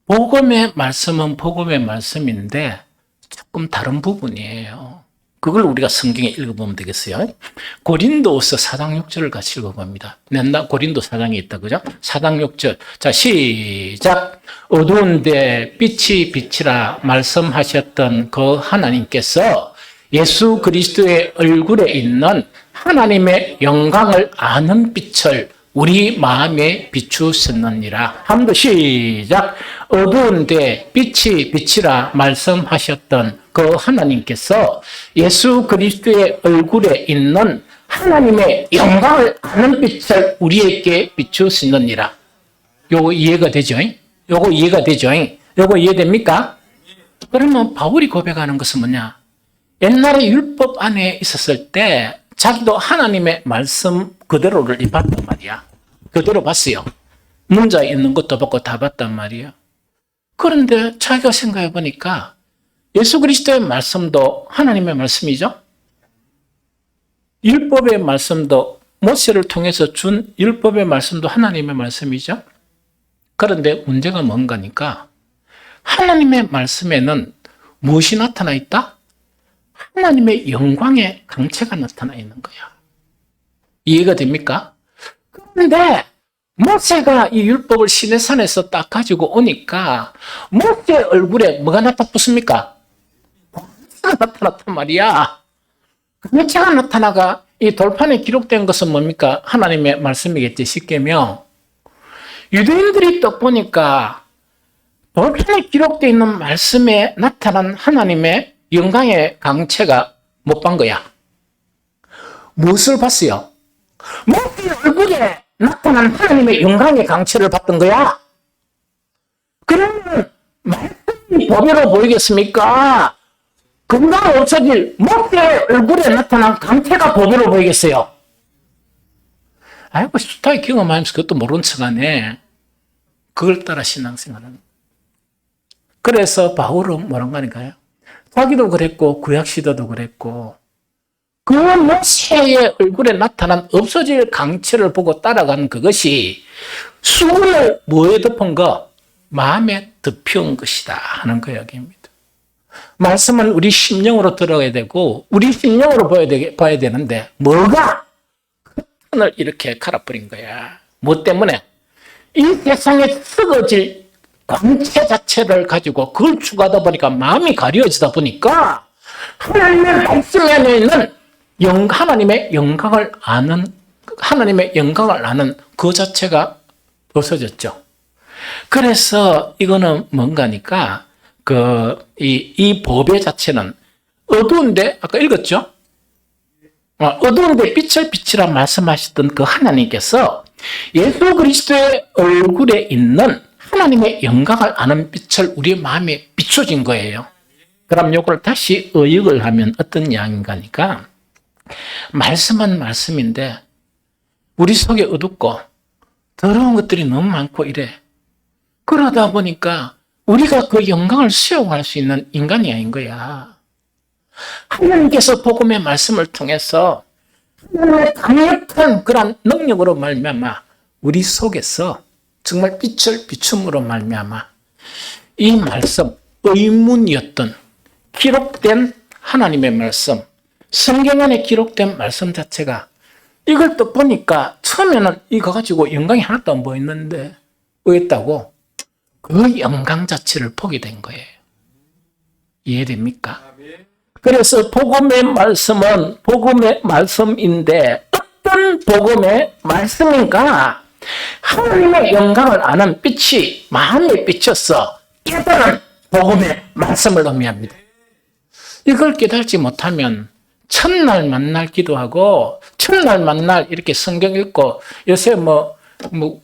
복음의 말씀은 복음의 말씀인데 조금 다른 부분이에요. 그걸 우리가 성경에 읽어보면 되겠어요. 고린도서 4장 6절을 같이 읽어봅니다. 맨날 고린도 4장에 있다, 그죠? 4장 6절. 자, 시작. 어두운데 빛이 비치라 말씀하셨던 그 하나님께서 예수 그리스도의 얼굴에 있는 하나님의 영광을 아는 빛을 우리 마음에 비추셨느니라. 한 번 더 시작. 어두운데 빛이 비치라 말씀하셨던 그 하나님께서 예수 그리스도의 얼굴에 있는 하나님의 영광을 아는 빛을 우리에게 비추시느니라. 요거 이해가 되죠? 요거 이해가 되죠? 요거 이해됩니까? 그러면 바울이 고백하는 것은 뭐냐? 옛날에 율법 안에 있었을 때 자기도 하나님의 말씀 그대로를 봤단 말이야. 그대로 봤어요. 문자에 있는 것도 봤고 다 봤단 말이에요. 그런데 자기가 생각해 보니까 예수 그리스도의 말씀도 하나님의 말씀이죠. 율법의 말씀도 모세를 통해서 준 율법의 말씀도 하나님의 말씀이죠. 그런데 문제가 뭔가니까 하나님의 말씀에는 무엇이 나타나 있다? 하나님의 영광의 강체가 나타나 있는 거야. 이해가 됩니까? 그런데 모세가 이 율법을 시내산에서 딱 가지고 오니까 모세 얼굴에 뭐가 나타났습니까? 광채가 나타났단 말이야. 광채가 나타나가 이 돌판에 기록된 것은 뭡니까? 하나님의 말씀이겠지, 쉽게면. 유대인들이 또 보니까 돌판에 기록되어 있는 말씀에 나타난 하나님의 영광의 강체가 못 본 거야. 무엇을 봤어요? 모세 얼굴에 나타난 하나님의 영광의 강체를 봤던 거야. 그러면 말씀이 보배로 보이겠습니까? 금방 없어질 모세 얼굴에 나타난 강체가 보배로 보이겠어요? 아이고, 숱하게 경험하면서 그것도 모른 척하네. 그걸 따라 신앙생활은. 그래서 바울은 뭐란 말인가요? 자기도 그랬고 구약시대도 그랬고 그 모세의 얼굴에 나타난 없어질 강체를 보고 따라간 그것이 수건을 뭐에 덮은 거? 마음에 덮여온 것이다 하는 그 이야기입니다. 말씀은 우리 심령으로 들어가야 되고 우리 심령으로 봐야 되는데 뭐가? 그 끈을 이렇게 갈아버린 거야. 뭐 때문에? 이 세상에 썩어질 광채 자체를 가지고 그걸 추구하다 보니까 마음이 가려지다 보니까 하나님의 말씀 안에 있는 하나님의 영광을 아는 그 자체가 없어졌죠. 그래서 이거는 뭔가니까 이 보배 자체는 어두운데 아까 읽었죠? 어두운데 빛을 비치라 말씀하셨던 그 하나님께서 예수 그리스도의 얼굴에 있는 하나님의 영광을 아는 빛을 우리의 마음에 비춰진 거예요. 그럼 이걸 다시 의역을 하면 어떤 양인가니까 말씀은 말씀인데 우리 속에 어둡고 더러운 것들이 너무 많고 이래. 그러다 보니까 우리가 그 영광을 수용할 수 있는 인간이 아닌 거야. 하나님께서 복음의 말씀을 통해서 하나님의 강력한 그런 능력으로 말미암아 우리 속에서 정말 빛을 비춤으로 말미암아 이 말씀, 의문이었던 기록된 하나님의 말씀, 성경 안에 기록된 말씀 자체가 이걸 또 보니까 처음에는 이거 가지고 영광이 하나도 안 보였는데 왜했다고? 그 영광 자체를 보게 된 거예요. 이해됩니까? 그래서 복음의 말씀은 복음의 말씀인데 어떤 복음의 말씀인가? 하나님의 영광을 아는 빛이 마음에 비쳐서 깨달은 복음의 말씀을 의미합니다. 이걸 깨달지 못하면 첫날 만날 기도하고 첫날 만날 이렇게 성경 읽고 요새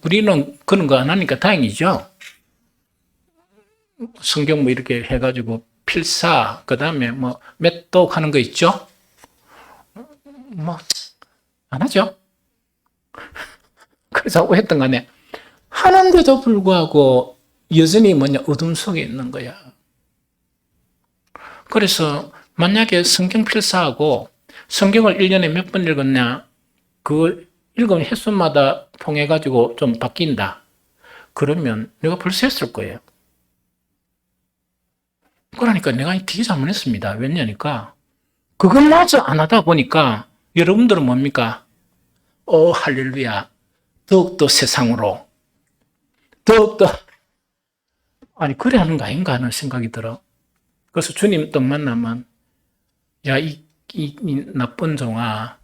우리는 그런 거 안 하니까 다행이죠. 성경 이렇게 해가지고 필사 그다음에 몇독 하는 거 있죠. 안 하죠. 그래서 왜 했던 간에 하는데도 불구하고 여전히 어둠 속에 있는 거야. 그래서 만약에 성경 필사하고 성경을 1년에 몇 번 읽었냐, 그 읽은 횟수마다 통해가지고 좀 바뀐다. 그러면 내가 벌써 했을 거예요. 그러니까 내가 되게 잘못했습니다. 왜냐니까 그것마저 안 하다 보니까 여러분들은 뭡니까? 할렐루야. 더욱더 세상으로 더욱더 그래 하는 거 아닌가 하는 생각이 들어. 그래서 주님 또 만나면 야, 이 나쁜 종아,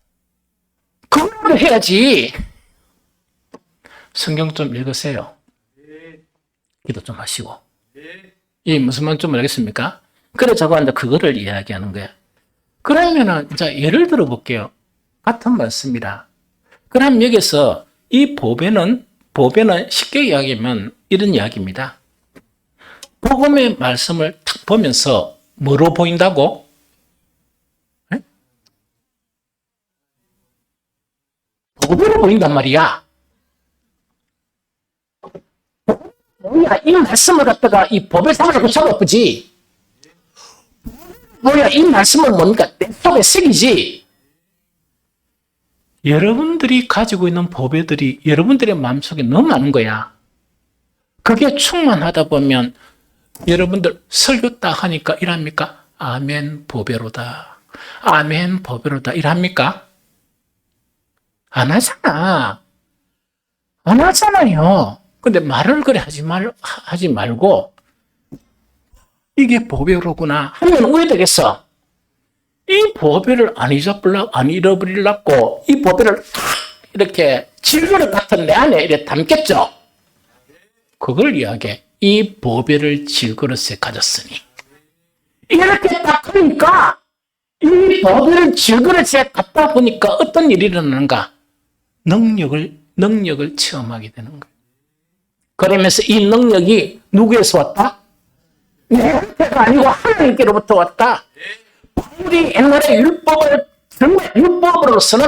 그걸로 해야지. 성경 좀 읽으세요. 기도 좀 하시고. 이 무슨 말인지 모르겠습니까? 그래 자꾸 한다 그거를 이야기하는 거야. 그러면은 자 예를 들어 볼게요. 같은 말씀이라. 그럼 여기서 이 보배는 쉽게 이야기하면 이런 이야기입니다. 복음의 말씀을 탁 보면서 뭐로 보인다고? 네? 보배로 보인단 말이야. 뭐야, 이 말씀을 갖다가 이 법을 삼아서 잡아보지. 뭐야, 이 말씀은 뭡니까? 내 속에 새기지. 여러분들이 가지고 있는 보배들이 여러분들의 마음속에 너무 많은 거야. 그게 충만하다 보면 여러분들 설교 딱 하니까 이랍니까? 아멘 보배로다. 아멘 보배로다. 이랍니까? 안 하잖아. 안 하잖아요. 근데 말을 그래 하지 말고 이게 보배로구나 하면 왜 되겠어? 이 보배를 안 잃어버리려고 이 보배를 이렇게 질그릇 같은 내 안에 이렇게 담겠죠? 그걸 이야기해. 이 보배를 질그릇에 가졌으니. 이렇게 딱 하니까 이 보배를 질그릇에 갖다 보니까 어떤 일이 일어나는가? 능력을 체험하게 되는 거예요. 그러면서 이 능력이 누구에서 왔다? 내한테가 아니고 하나님께로부터 왔다. 바울이 옛날에 정말 율법으로서는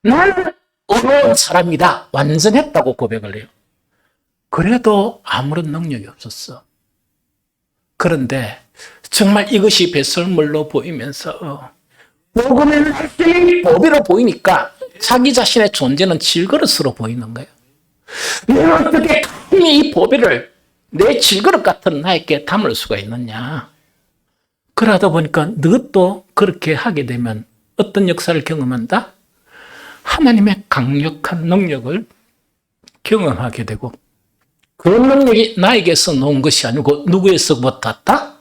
나는 어려운 사람이다. 완전했다고 고백을 해요. 그래도 아무런 능력이 없었어. 그런데 정말 이것이 배설물로 보이면서 복음의 말씀이 보배로 보이니까 자기 자신의 존재는 질그릇으로 보이는 거예요. 내가 어떻게 감히 이 보배를 내 질그릇 같은 나에게 담을 수가 있느냐. 그러다 보니까 너도 그렇게 하게 되면 어떤 역사를 경험한다? 하나님의 강력한 능력을 경험하게 되고 그 능력이 나에게서 놓은 것이 아니고 누구에서부터 왔다?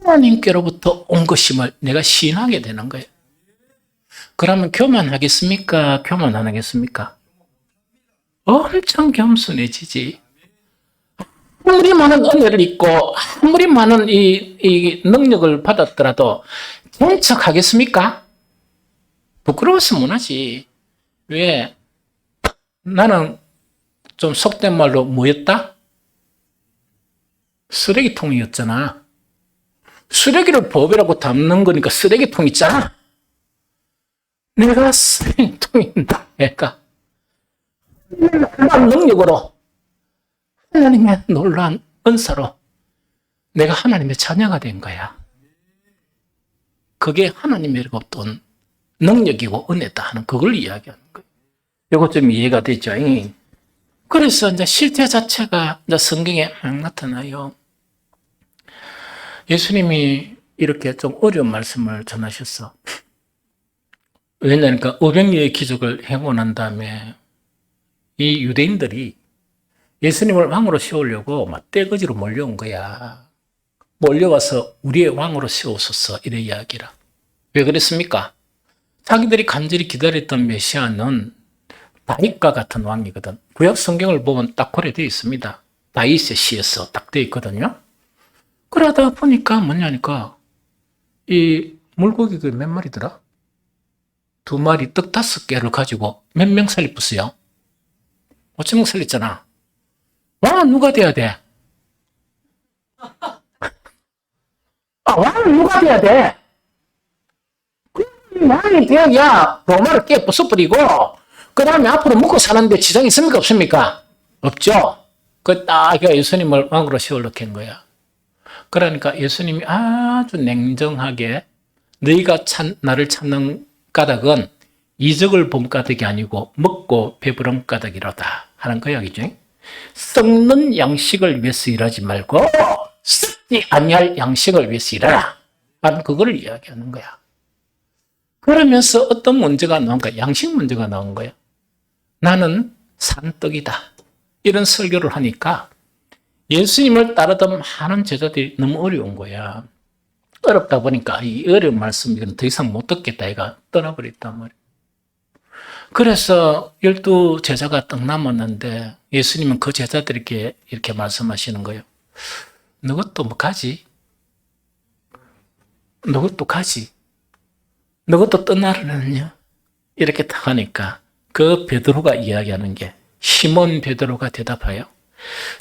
하나님께로부터 온 것임을 내가 시인하게 되는 거예요. 그러면 교만하겠습니까? 교만 안 하겠습니까? 엄청 겸손해지지. 아무리 많은 은혜를 입고 아무리 많은 이 능력을 받았더라도 된 척 하겠습니까? 부끄러워서 못하지. 왜? 나는 좀 속된 말로 뭐였다? 쓰레기통이었잖아. 쓰레기를 법이라고 담는 거니까 쓰레기통 있잖아. 내가 쓰레기통인다. 내가 하나님 능력으로 하나님의 놀라운 은사로 내가 하나님의 자녀가 된 거야. 그게 하나님으로부터 온 능력이고 은혜다 하는 그걸 이야기하는 거예요. 이것 좀 이해가 되죠? 그래서 이제 실제 자체가 이제 성경에 막 나타나요. 예수님이 이렇게 좀 어려운 말씀을 전하셨어. 왜냐니까 500여의 기적을 행하고 난 다음에 이 유대인들이 예수님을 왕으로 세우려고 막 떼거지로 몰려온 거야. 몰려와서 우리의 왕으로 세우소서 이래 이야기라. 왜 그랬습니까? 자기들이 간절히 기다렸던 메시아는 다윗과 같은 왕이거든. 구약 성경을 보면 딱 고려되어 있습니다. 다윗의 시에서 딱 되어 있거든요. 그러다 보니까 뭐냐니까 이 물고기가 몇 마리더라? 2마리 떡 5개를 가지고 몇 명 살리었어요? 5천 명 살렸잖아. 왕은 누가 돼야 돼? 왕은 누가 돼야 돼? 왕이 되어야 로마를 깨 부숴버리고 그 다음에 앞으로 먹고 사는데 지장이 있습니까? 없습니까? 없죠. 그 딱 예수님을 왕으로 세우려고 한 거야. 그러니까 예수님이 아주 냉정하게 너희가 나를 찾는 까닭은 이적을 본 까닭이 아니고 먹고 배부른 까닭이로다 하는 거 이야기죠. 썩는 양식을 위해서 일하지 말고 썩지 아니할 양식을 위해서 일하라 하는 그걸 이야기하는 거야. 그러면서 어떤 문제가 나온 거야? 양식 문제가 나온 거야. 나는 산떡이다. 이런 설교를 하니까 예수님을 따르던 많은 제자들이 너무 어려운 거야. 어렵다 보니까 이 어려운 말씀 이건 더 이상 못 듣겠다. 얘가 떠나버렸단 말이야. 그래서 12 제자가 딱 남았는데 예수님은 그 제자들에게 이렇게 말씀하시는 거예요. 너것도 뭐 가지? 너것도 가지? 너것도 떠나려느냐? 이렇게 딱 하니까 그 베드로가 이야기하는 게 시몬 베드로가 대답하여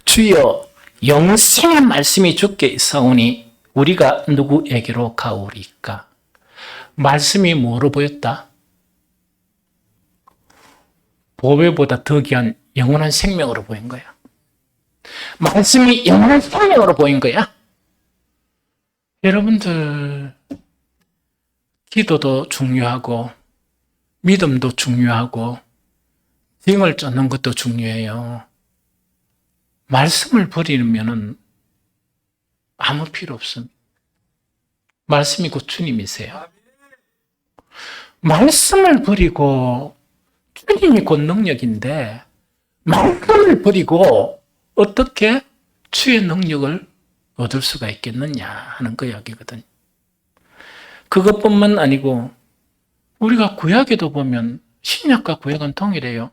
주여 영생의 말씀이 주께 있사오니 우리가 누구에게로 가오리까? 말씀이 뭐로 보였다? 보배보다 더 귀한 영원한 생명으로 보인 거야. 말씀이 영원한 생명으로 보인 거야. 여러분들 기도도 중요하고 믿음도 중요하고 등을 쫓는 것도 중요해요. 말씀을 버리면은 아무 필요 없습니다. 말씀이 곧 주님이세요. 말씀을 버리고 주님이 곧 능력인데 말씀을 버리고 어떻게 주의 능력을 얻을 수가 있겠느냐 하는 그 이야기거든요. 그것뿐만 아니고 우리가 구약에도 보면 신약과 구약은 동일해요.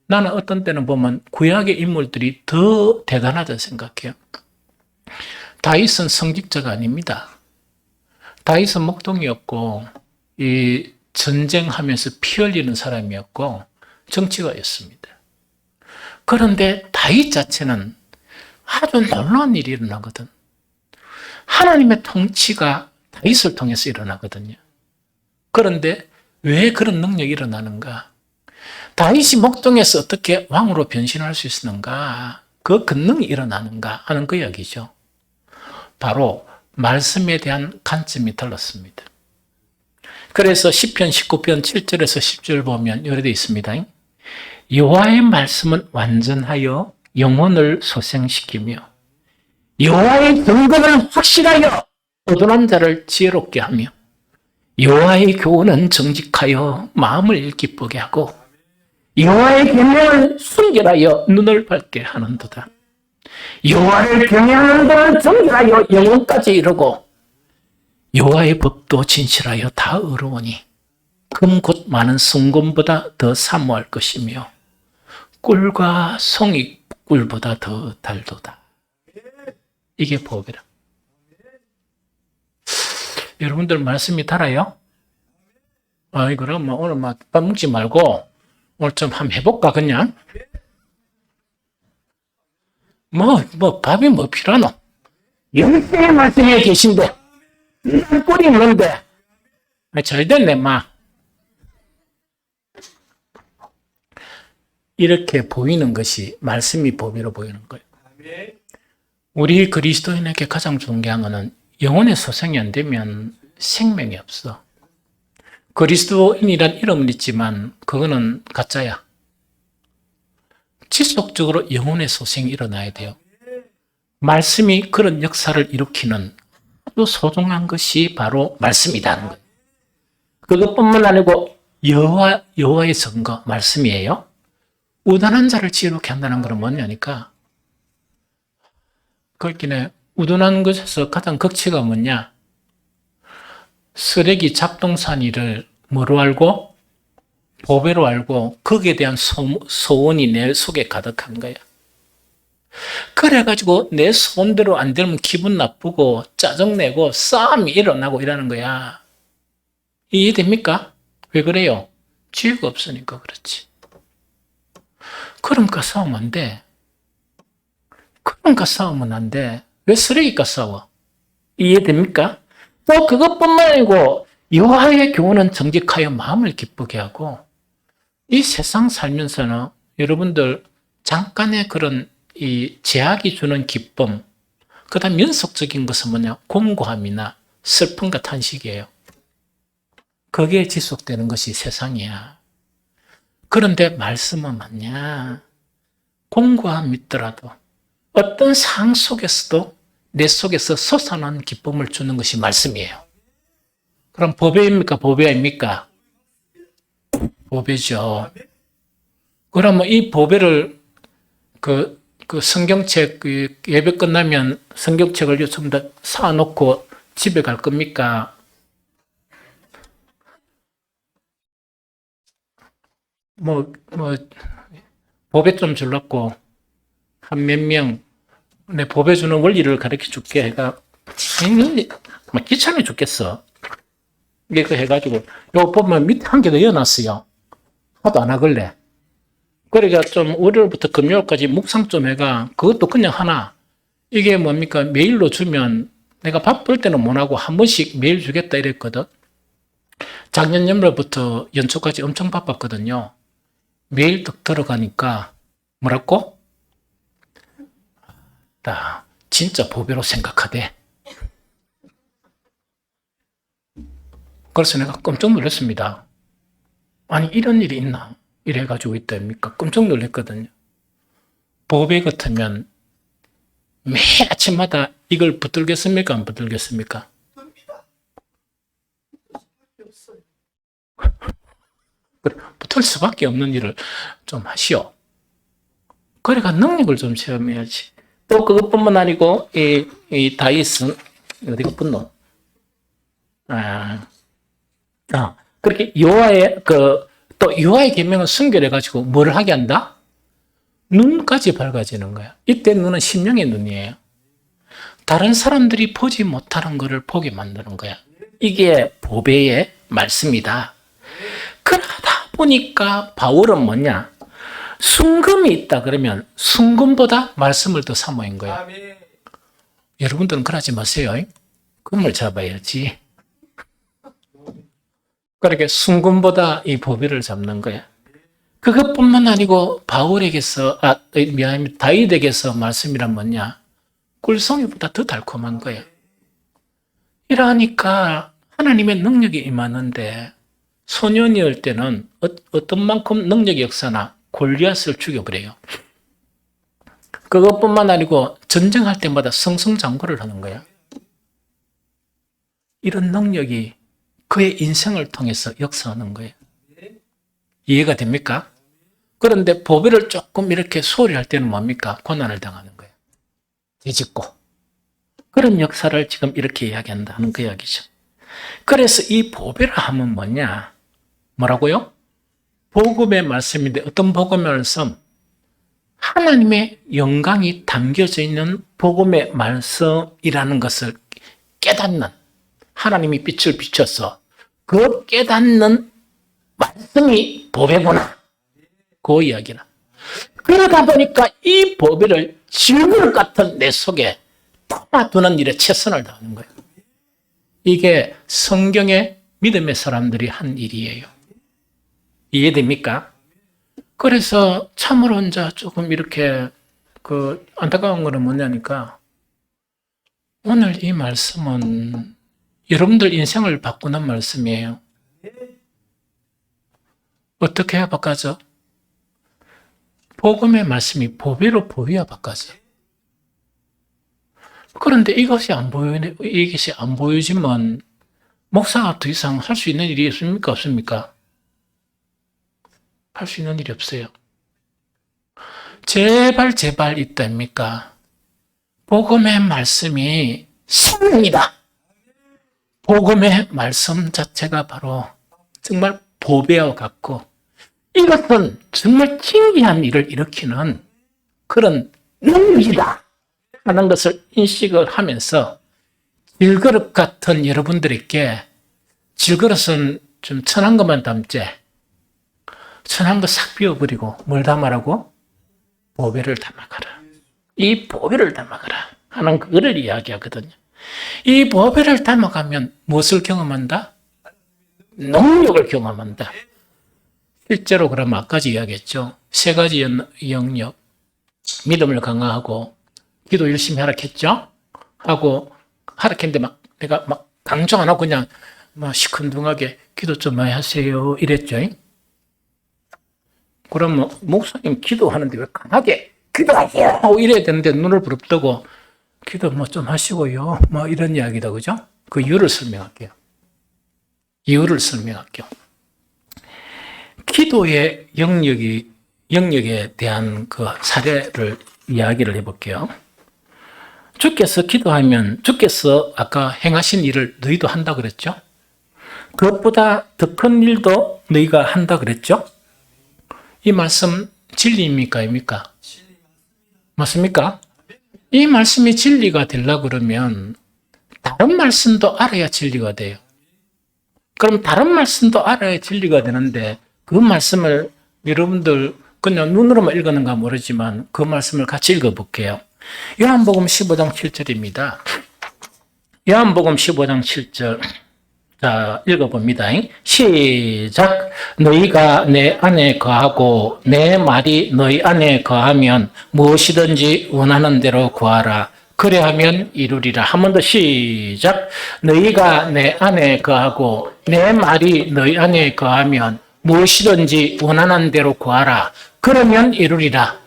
나는 어떤 때는 보면 구약의 인물들이 더 대단하다 생각해요. 다윗은 성직자가 아닙니다. 다윗은 목동이었고 이 전쟁하면서 피 흘리는 사람이었고 정치가였습니다. 그런데 다윗 자체는 아주 놀라운 일이 일어나거든. 하나님의 통치가 다윗을 통해서 일어나거든요. 그런데 왜 그런 능력이 일어나는가? 다윗이 목동에서 어떻게 왕으로 변신할 수 있었는가? 그 권능이 일어나는가 하는 그 이야기죠. 바로 말씀에 대한 관점이 달랐습니다. 그래서 시편 19편 7절에서 10절 보면 이렇게 되어 있습니다. 여호와의 말씀은 완전하여 영혼을 소생시키며 여호와의 경건은 확실하여 어둔한 자를 지혜롭게 하며 여호와의 교훈은 정직하여 마음을 기쁘게 하고 여호와의 계명을 순결하여 눈을 밝게 하는도다. 여호와를 경외하는 자는 정결하여 영원까지 이르고 여호와의 법도 진실하여 다 의로우니 금 곧 많은 순금보다 더 사모할 것이며 꿀과 송이 꿀보다 더 달도다. 이게 법이라. 여러분들 말씀이 달아요? 그럼 오늘 밥 먹지 말고 오늘 좀 한번 해볼까 그냥? 밥이 필요하노? 영생의 말씀에 계신데 난 꿀이 없는데 잘 됐네 이렇게 보이는 것이 말씀이 법이로 보이는 거예요. 우리 그리스도인에게 가장 중요한 것은 영혼의 소생이 안 되면 생명이 없어. 그리스도인이란 이름은 있지만 그거는 가짜야. 지속적으로 영혼의 소생이 일어나야 돼요. 말씀이 그런 역사를 일으키는 아주 소중한 것이 바로 말씀이라는 거예요. 그것뿐만 아니고 여호와의 증거, 말씀이에요. 우둔한 자를 지혜롭게 한다는 것은 뭐냐니까 그렇기는 우둔한 것에서 가장 극치가 뭐냐? 쓰레기 잡동사니를 뭐로 알고? 보배로 알고 거기에 대한 소원이 내 속에 가득한 거야. 그래가지고 내 소원대로 안 되면 기분 나쁘고 짜증내고 싸움이 일어나고 이러는 거야. 이해됩니까? 왜 그래요? 지혜가 없으니까 그렇지. 그러니까 싸우면 안 돼. 그러니까 싸우면 안 돼. 왜 쓰레기과 싸워? 이해됩니까? 또 그것뿐만 아니고 여호와의 교훈은 정직하여 마음을 기쁘게 하고 이 세상 살면서는 여러분들 잠깐의 그런 이 제약이 주는 기쁨, 그 다음 연속적인 것은 뭐냐? 공고함이나 슬픔과 탄식이에요. 거기에 지속되는 것이 세상이야. 그런데 말씀은 맞냐? 공고함 있더라도 어떤 상황 속에서도 내 속에서 솟아나는 기쁨을 주는 것이 말씀이에요. 그럼 보배입니까? 보배 아닙니까? 보배죠. 그러면 이 보배를 그 성경책 예배 끝나면 성경책을 전부 다 사놓고 집에 갈 겁니까? 보배 좀 줄라고 한 몇 명 내 보배 주는 원리를 가르쳐 줄게 해가 막 귀찮아 죽겠어. 이거 해가지고 요거 보면 밑에 한 개 더 이어놨어요. 하도 안 하길래. 그러니까 좀 월요일부터 금요일까지 묵상 좀 해가 그것도 그냥 하나. 이게 뭡니까? 메일로 주면 내가 바쁠 때는 못 하고 한 번씩 메일 주겠다 이랬거든. 작년 연말부터 연초까지 엄청 바빴거든요. 메일 딱 들어가니까 뭐라고? 나 진짜 보배로 생각하대. 그래서 내가 깜짝 놀랐습니다. 아니 이런 일이 있나? 이래가지고 있답니까? 깜짝 놀랐거든요. 보배 같으면 매일 아침마다 이걸 붙들겠습니까? 안 붙들겠습니까? 붙을 수밖에 없는 일을 좀 하시오. 그러니까 능력을 좀 체험해야지. 또 그것뿐만 아니고 이 다윗은 어디가 붙노? 그렇게 여호와의 또 여호와의 계명을 순결해 가지고 뭘 하게 한다? 눈까지 밝아지는 거야. 이때 눈은 심령의 눈이에요. 다른 사람들이 보지 못하는 것을 보게 만드는 거야. 이게 보배의 말씀이다. 그러다 보니까 바울은 뭐냐? 순금이 있다 그러면 순금보다 말씀을 더 사모인 거야. 아멘. 여러분들은 그러지 마세요. 금을 잡아야지. 그렇게 순금보다 이 보배를 잡는 거야. 그것뿐만 아니고 바울에게서 다윗에게서 말씀이란 뭐냐? 꿀송이보다 더 달콤한 거야. 이러니까 하나님의 능력이 임하는데 소년이올 때는 어떤 만큼 능력의 역사나 골리앗을 죽여버려요. 그것뿐만 아니고 전쟁할 때마다 승승장구를 하는 거야. 이런 능력이 그의 인생을 통해서 역사하는 거예요. 이해가 됩니까? 그런데 보배를 조금 이렇게 소홀히 할 때는 뭡니까? 고난을 당하는 거예요. 되짚고 그런 역사를 지금 이렇게 이야기한다는 그 이야기죠. 그래서 이 보배라 하면 뭐냐? 뭐라고요? 복음의 말씀인데 어떤 복음의 말씀? 하나님의 영광이 담겨져 있는 복음의 말씀이라는 것을 깨닫는, 하나님이 빛을 비춰서 그 깨닫는 말씀이 보배구나. 그 이야기나. 그러다 보니까 이 보배를 질그릇 같은 내 속에 담아두는 일에 최선을 다하는 거예요. 이게 성경의 믿음의 사람들이 한 일이에요. 이해됩니까? 그래서 참으로 혼자 조금 이렇게 안타까운 거는 뭐냐니까 오늘 이 말씀은 여러분들 인생을 바꾸는 말씀이에요. 어떻게 해야 바꿔져? 복음의 말씀이 보배로 보여야 바꿔져. 그런데 이것이 안 보여지면 목사가 더 이상 할 수 있는 일이 있습니까? 없습니까? 할 수 있는 일이 없어요. 제발 있답니까? 복음의 말씀이 생명이다. 복음의 말씀 자체가 바로 정말 보배와 같고 이것은 정말 신기한 일을 일으키는 그런 능력이다 하는 것을 인식을 하면서 질그릇 같은 여러분들에게 질그릇은 좀 천한 것만 담지 천한 거 싹 비워버리고 뭘 담아라고? 보배를 담아가라. 이 보배를 담아가라 하는 그거를 이야기하거든요. 이 보배를 담아가면 무엇을 경험한다? 능력을 경험한다. 실제로 그럼 아까지 이야기했죠. 세 가지 영역. 믿음을 강화하고 기도 열심히 하락했죠. 하고 하락했는데 내가 강조 안 하고 그냥 시큰둥하게 기도 좀 많이 하세요 이랬죠. 그러면 목사님 기도하는데 왜 강하게 기도하세요 하고 이래야 되는데 눈을 부릅뜨고 기도 좀 하시고요 이런 이야기다. 그죠? 그 이유를 설명할게요. 기도의 영역에 대한 그 사례를 이야기를 해볼게요. 주께서 기도하면 주께서 아까 행하신 일을 너희도 한다 그랬죠? 그것보다 더 큰 일도 너희가 한다 그랬죠? 이 말씀 진리입니까? 아닙니까? 맞습니까? 이 말씀이 진리가 되려고 그러면 다른 말씀도 알아야 진리가 돼요. 그럼 다른 말씀도 알아야 진리가 되는데 그 말씀을 여러분들 그냥 눈으로만 읽었는가 모르지만 그 말씀을 같이 읽어볼게요. 요한복음 15장 7절입니다. 요한복음 15장 7절. 자, 읽어봅니다. 시작. 너희가 내 안에 거하고 내 말이 너희 안에 거하면 무엇이든지 원하는 대로 구하라. 그래하면 이루리라. 한 번 더 시작. 너희가 내 안에 거하고 내 말이 너희 안에 거하면 무엇이든지 원하는 대로 구하라. 그러면 이루리라.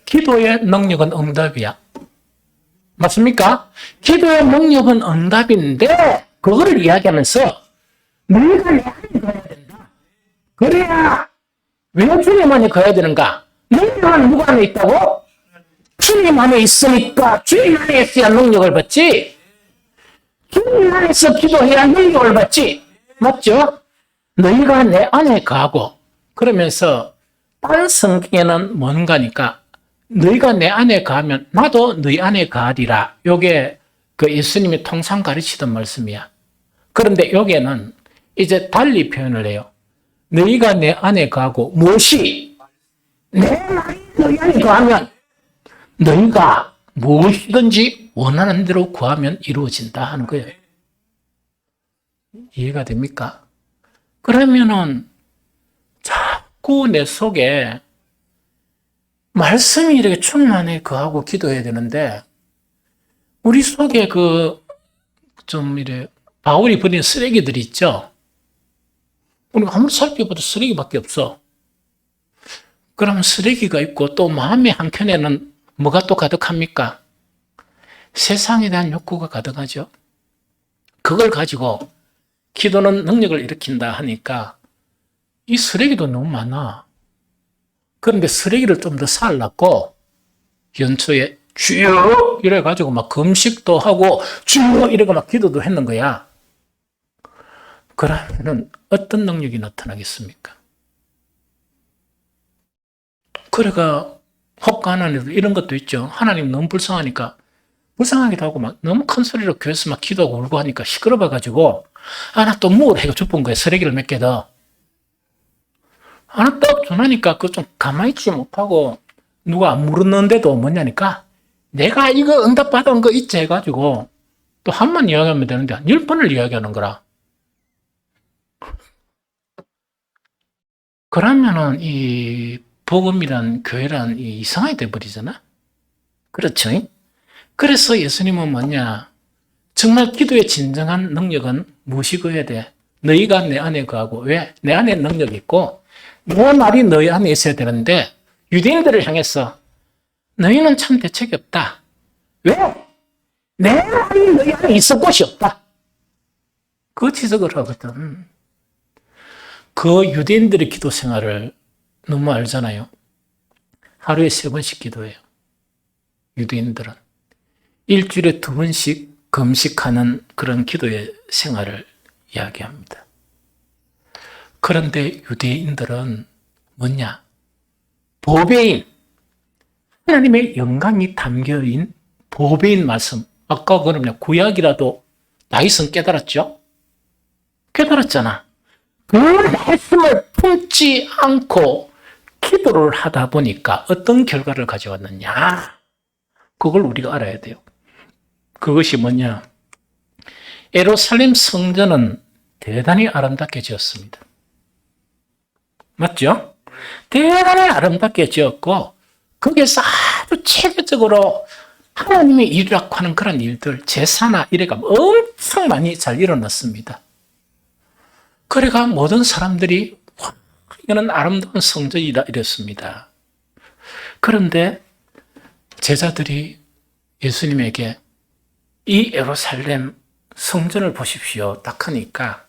기도의 능력은 응답이야. 맞습니까? 기도의 능력은 응답인데 그거를 이야기하면서 너희가 내 안에 거해야 된다. 그래야 왜 주님 안에 거해야 되는가? 너희 안에 누가 안에 있다고? 주님 안에 있으니까 주님 안에 있어야 능력을 받지. 주님 안에서 기도해야 능력을 받지. 맞죠? 너희가 내 안에 거하고 그러면서 다른 성경에는 뭔가니까 너희가 내 안에 거하면 나도 너희 안에 거하리라. 요게 그 예수님이 통상 가르치던 말씀이야. 그런데 여기에는 이제 달리 표현을 해요. 너희가 내 안에 거하고 무엇이 내 말이 너희 안에 거하면 너희가 무엇이든지 원하는 대로 구하면 이루어진다 하는 거예요. 이해가 됩니까? 그러면은 자꾸 내 속에 말씀이 이렇게 충만해 거하고 기도해야 되는데 우리 속에 바울이 버린 쓰레기들이 있죠? 우리가 아무리 살펴봐도 쓰레기밖에 없어. 그러면 쓰레기가 있고 또 마음의 한켠에는 뭐가 또 가득합니까? 세상에 대한 욕구가 가득하죠. 그걸 가지고 기도는 능력을 일으킨다 하니까 이 쓰레기도 너무 많아. 그런데 쓰레기를 좀 더 살라고 연초에 주여 이래가지고 막 금식도 하고 주여 이래가 막 기도도 했는 거야. 그러면은 어떤 능력이 나타나겠습니까? 그래가 혹가나니도 이런 것도 있죠. 하나님 너무 불쌍하기도 하고 막 너무 큰 소리로 교회에서 막 기도하고 울고 하니까 시끄러워가지고 나 또 무을 해가 줍은 거예요. 쓰레기를 몇 개 더. 하나 떡 주나니까 그거 좀 가만히 있지 못하고 누가 안 물었는데도 뭐냐니까 내가 이거 응답받은 거 있지 해가지고 또 한 번 이야기하면 되는데 10번을 이야기하는 거라. 그러면은 이 복음이란 교회란 이상하게 돼버리잖아. 그렇죠? 그래서 예수님은 뭐냐? 정말 기도의 진정한 능력은 무엇이어야 돼? 너희가 내 안에 거하고 왜? 내 안에 능력이 있고 내 말이 너희 안에 있어야 되는데 유대인들을 향해서 너희는 참 대책이 없다. 왜? 내 말이 너희 안에 있을 곳이 없다. 그 지적을 하거든. 그 유대인들의 기도 생활을 너무 알잖아요. 하루에 3번씩 기도해요. 유대인들은. 일주일에 2번씩 금식하는 그런 기도의 생활을 이야기합니다. 그런데 유대인들은 뭐냐? 보배인, 하나님의 영광이 담겨있는 보배인 말씀. 아까 그러면 구약이라도 다윗은 깨달았죠? 깨달았잖아. 그 말씀을 품지 않고 기도를 하다 보니까 어떤 결과를 가져왔느냐? 그걸 우리가 알아야 돼요. 그것이 뭐냐? 예루살렘 성전은 대단히 아름답게 지었습니다. 맞죠? 대단히 아름답게 지었고 거기에서 아주 체계적으로 하나님의 일이라고 하는 그런 일들, 제사나 이래가 엄청 많이 잘 일어났습니다. 그래가 모든 사람들이 와, 이거는 아름다운 성전이다 이랬습니다. 그런데 제자들이 예수님에게 이 예루살렘 성전을 보십시오. 딱 하니까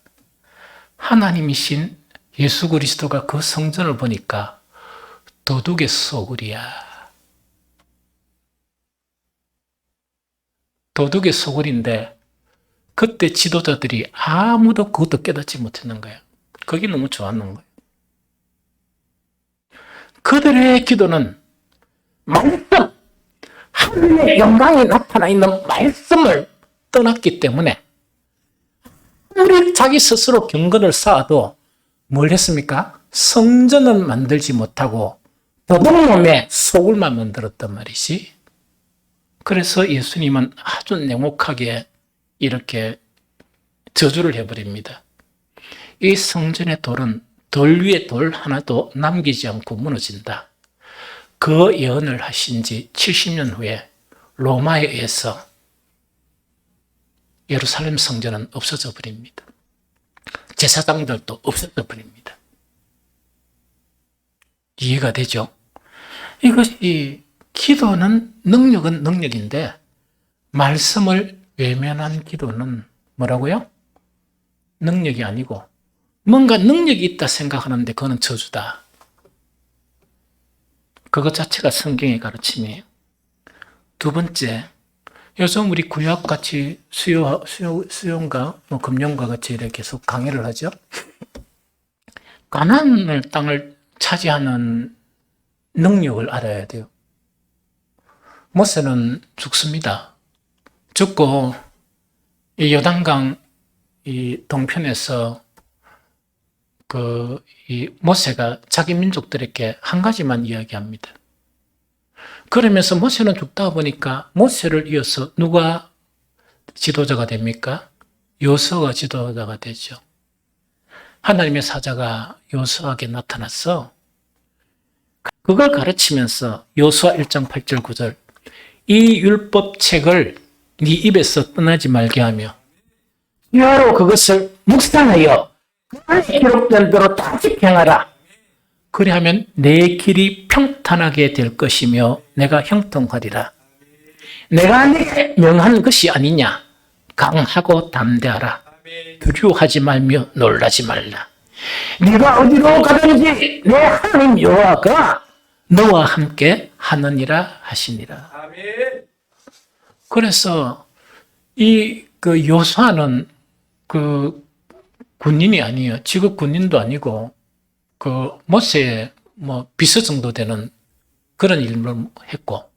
하나님이신 예수 그리스도가 그 성전을 보니까 도둑의 소굴이야. 도둑의 소굴인데 그때 지도자들이 아무도 그것도 깨닫지 못했는 거예요. 그게 너무 좋았는 거예요. 그들의 기도는 말씀, 하나님의 영광이 나타나 있는 말씀을 떠났기 때문에 우리 자기 스스로 경건을 쌓아도 뭘 했습니까? 성전은 만들지 못하고 도둑놈의 소굴만 만들었단 말이지. 그래서 예수님은 아주 냉혹하게 이렇게 저주를 해버립니다. 이 성전의 돌은 돌 위에 돌 하나도 남기지 않고 무너진다. 그 예언을 하신 지 70년 후에 로마에 의해서 예루살렘 성전은 없어져 버립니다. 제사장들도 없어져 버립니다. 이해가 되죠? 이것이 기도는 능력은 능력인데 말씀을 외면한 기도는 뭐라고요? 능력이 아니고 뭔가 능력이 있다 생각하는데 그거는 저주다. 그것 자체가 성경의 가르침이에요. 두 번째, 요즘 우리 구약같이 수용과 금령과 같이 이렇게 계속 강의를 하죠. 가나안 땅을 차지하는 능력을 알아야 돼요. 모세는 죽습니다. 죽고 이 요단강 이 동편에서 이 모세가 자기 민족들에게 한 가지만 이야기합니다. 그러면서 모세는 죽다 보니까 모세를 이어서 누가 지도자가 됩니까? 여호수아가 지도자가 되죠. 하나님의 사자가 여호수아에게 나타났어. 그걸 가르치면서 여호수아 1장 8절 9절 이 율법책을 네 입에서 떠나지 말게 하며 주야로 그것을 묵상하여 그에 기록된 대로 다 행하라. 그리하면 내 길이 평탄하게 될 것이며 내가 형통하리라. 내가 내게 명한 것이 아니냐. 강하고 담대하라. 두려워하지 말며 놀라지 말라. 네가 어디로 가든지 내 하나님 여호와가 너와 함께 하느니라 하시니라. 아멘. 그래서 그 요수아는 그 군인이 아니에요. 직업 군인도 아니고 그 모세의 비서 정도 되는 그런 일을 했고,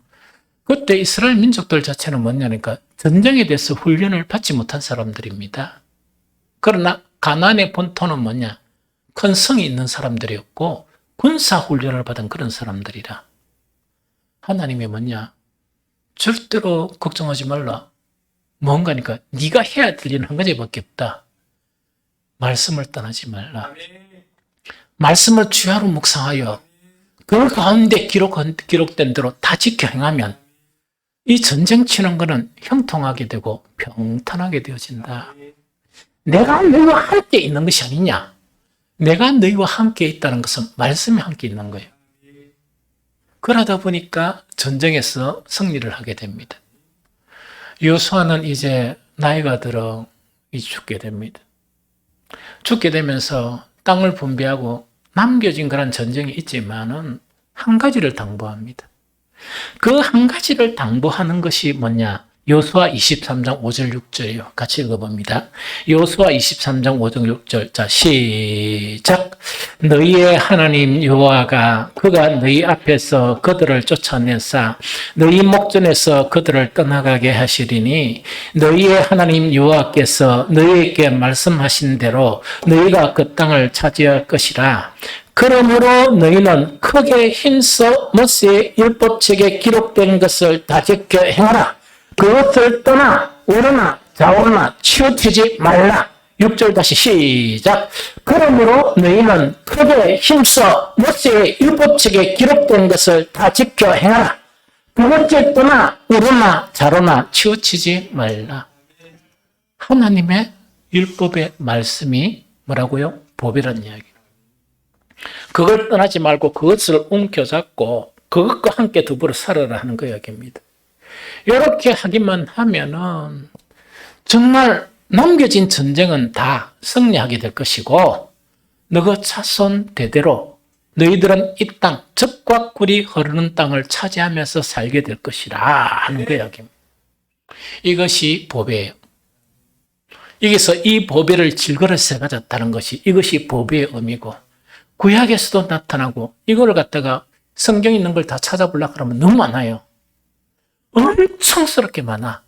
그때 이스라엘 민족들 자체는 뭐냐니까 전쟁에 대해서 훈련을 받지 못한 사람들입니다. 그러나 가나안의 본토는 뭐냐? 큰 성이 있는 사람들이었고 군사 훈련을 받은 그런 사람들이라. 하나님이 뭐냐? 절대로 걱정하지 말라. 뭔가니까 네가 해야 될 일은 한 가지밖에 없다. 말씀을 떠나지 말라. 말씀을 주야로 묵상하여 그 가운데 기록된 대로 다 지켜 행하면 이 전쟁 치는 것은 형통하게 되고 평탄하게 되어진다. 내가 너희와 함께 있는 것이 아니냐? 내가 너희와 함께 있다는 것은 말씀이 함께 있는 거예요. 그러다 보니까 전쟁에서 승리를 하게 됩니다. 요수아는 이제 나이가 들어 죽게 됩니다. 죽게 되면서 땅을 분배하고 남겨진 그런 전쟁이 있지만은 한 가지를 당부합니다. 그 한 가지를 당부하는 것이 뭐냐? 요수아 23장 5절 6절이요. 같이 읽어봅니다. 요수아 23장 5절 6절. 자, 시작. 너희의 하나님 여호와가 그가 너희 앞에서 그들을 쫓아내사 너희 목전에서 그들을 떠나가게 하시리니 너희의 하나님 여호와께서 너희에게 말씀하신 대로 너희가 그 땅을 차지할 것이라. 그러므로 너희는 크게 힘써 모세의 율법책에 기록된 것을 다 지켜 행하라. 그것을 떠나 오르나 좌우나 치우치지 말라. 6절 다시 시작. 그러므로 너희는 크게 힘써 모세의 율법책에 기록된 것을 다 지켜 행하라. 그것을 떠나 오르나 좌우나 치우치지 말라. 하나님의 율법의 말씀이 뭐라고요? 법이라는 이야기. 그걸 떠나지 말고 그것을 움켜잡고 그것과 함께 더불어 살아라 하는 그 이야기입니다. 이렇게 하기만 하면은 정말 남겨진 전쟁은 다 승리하게 될 것이고 너희 자손 대대로 너희들은 이 땅, 젖과 꿀이 흐르는 땅을 차지하면서 살게 될 것이라 하는 그 이야기입니다. 이것이 법이에요. 여기서 이 법의를 질그릇에 가졌다는 것이 이것이 법의 의미고 구약에서도 나타나고 이걸 갖다가 성경에 있는 걸 다 찾아보려고 하면 너무 많아요. 엄청스럽게 많아.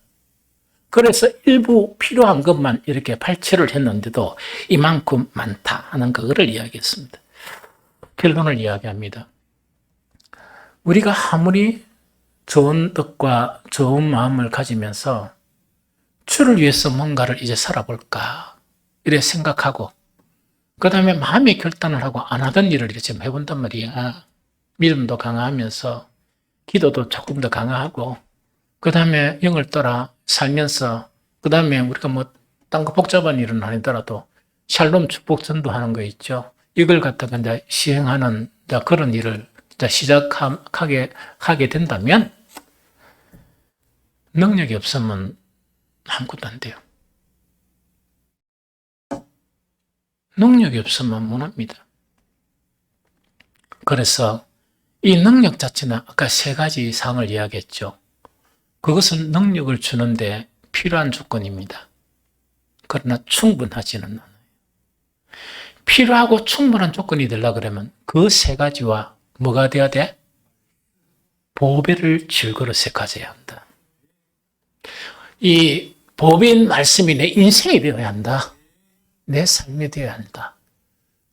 그래서 일부 필요한 것만 이렇게 발췌를 했는데도 이만큼 많다 하는 그거를 이야기했습니다. 결론을 이야기합니다. 우리가 아무리 좋은 뜻과 좋은 마음을 가지면서 주를 위해서 뭔가를 이제 살아볼까 이래 생각하고 그 다음에 마음의 결단을 하고 안 하던 일을 이렇게 지금 해본단 말이야. 믿음도 강화하면서 기도도 조금 더 강화하고 그 다음에 영을 따라 살면서 그 다음에 우리가 딴 거 복잡한 일은 아니더라도 샬롬 축복 전도하는 거 있죠. 이걸 갖다가 이제 시행하는 그런 일을 이제 하게 된다면 능력이 없으면 아무것도 안 돼요. 능력이 없으면 못 합니다. 그래서 이 능력 자체는 아까 세 가지 사항을 이야기했죠. 그것은 능력을 주는데 필요한 조건입니다. 그러나 충분하지는 않아요. 필요하고 충분한 조건이 되려고 그러면 그 세 가지와 뭐가 돼야 돼? 보배를 질그릇에 가져야 한다. 이 법인 말씀이 내 인생이 되어야 한다. 내 삶이 되어야 한다.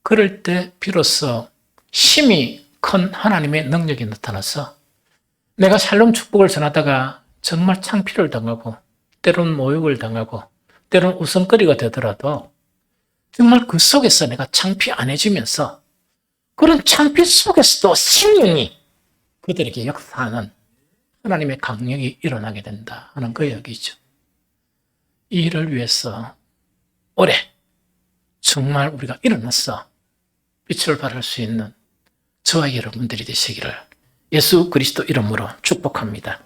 그럴 때 비로소 심히 큰 하나님의 능력이 나타나서 내가 샬롬 축복을 전하다가 정말 창피를 당하고 때로는 모욕을 당하고 때로는 웃음거리가 되더라도 정말 그 속에서 내가 창피 안 해지면서 그런 창피 속에서도 신령이 그들에게 역사하는 하나님의 강력이 일어나게 된다 하는 그 이야기죠. 이 일을 위해서 올해 정말 우리가 일어나서 빛을 발할 수 있는 저와 여러분들이 되시기를 예수 그리스도 이름으로 축복합니다.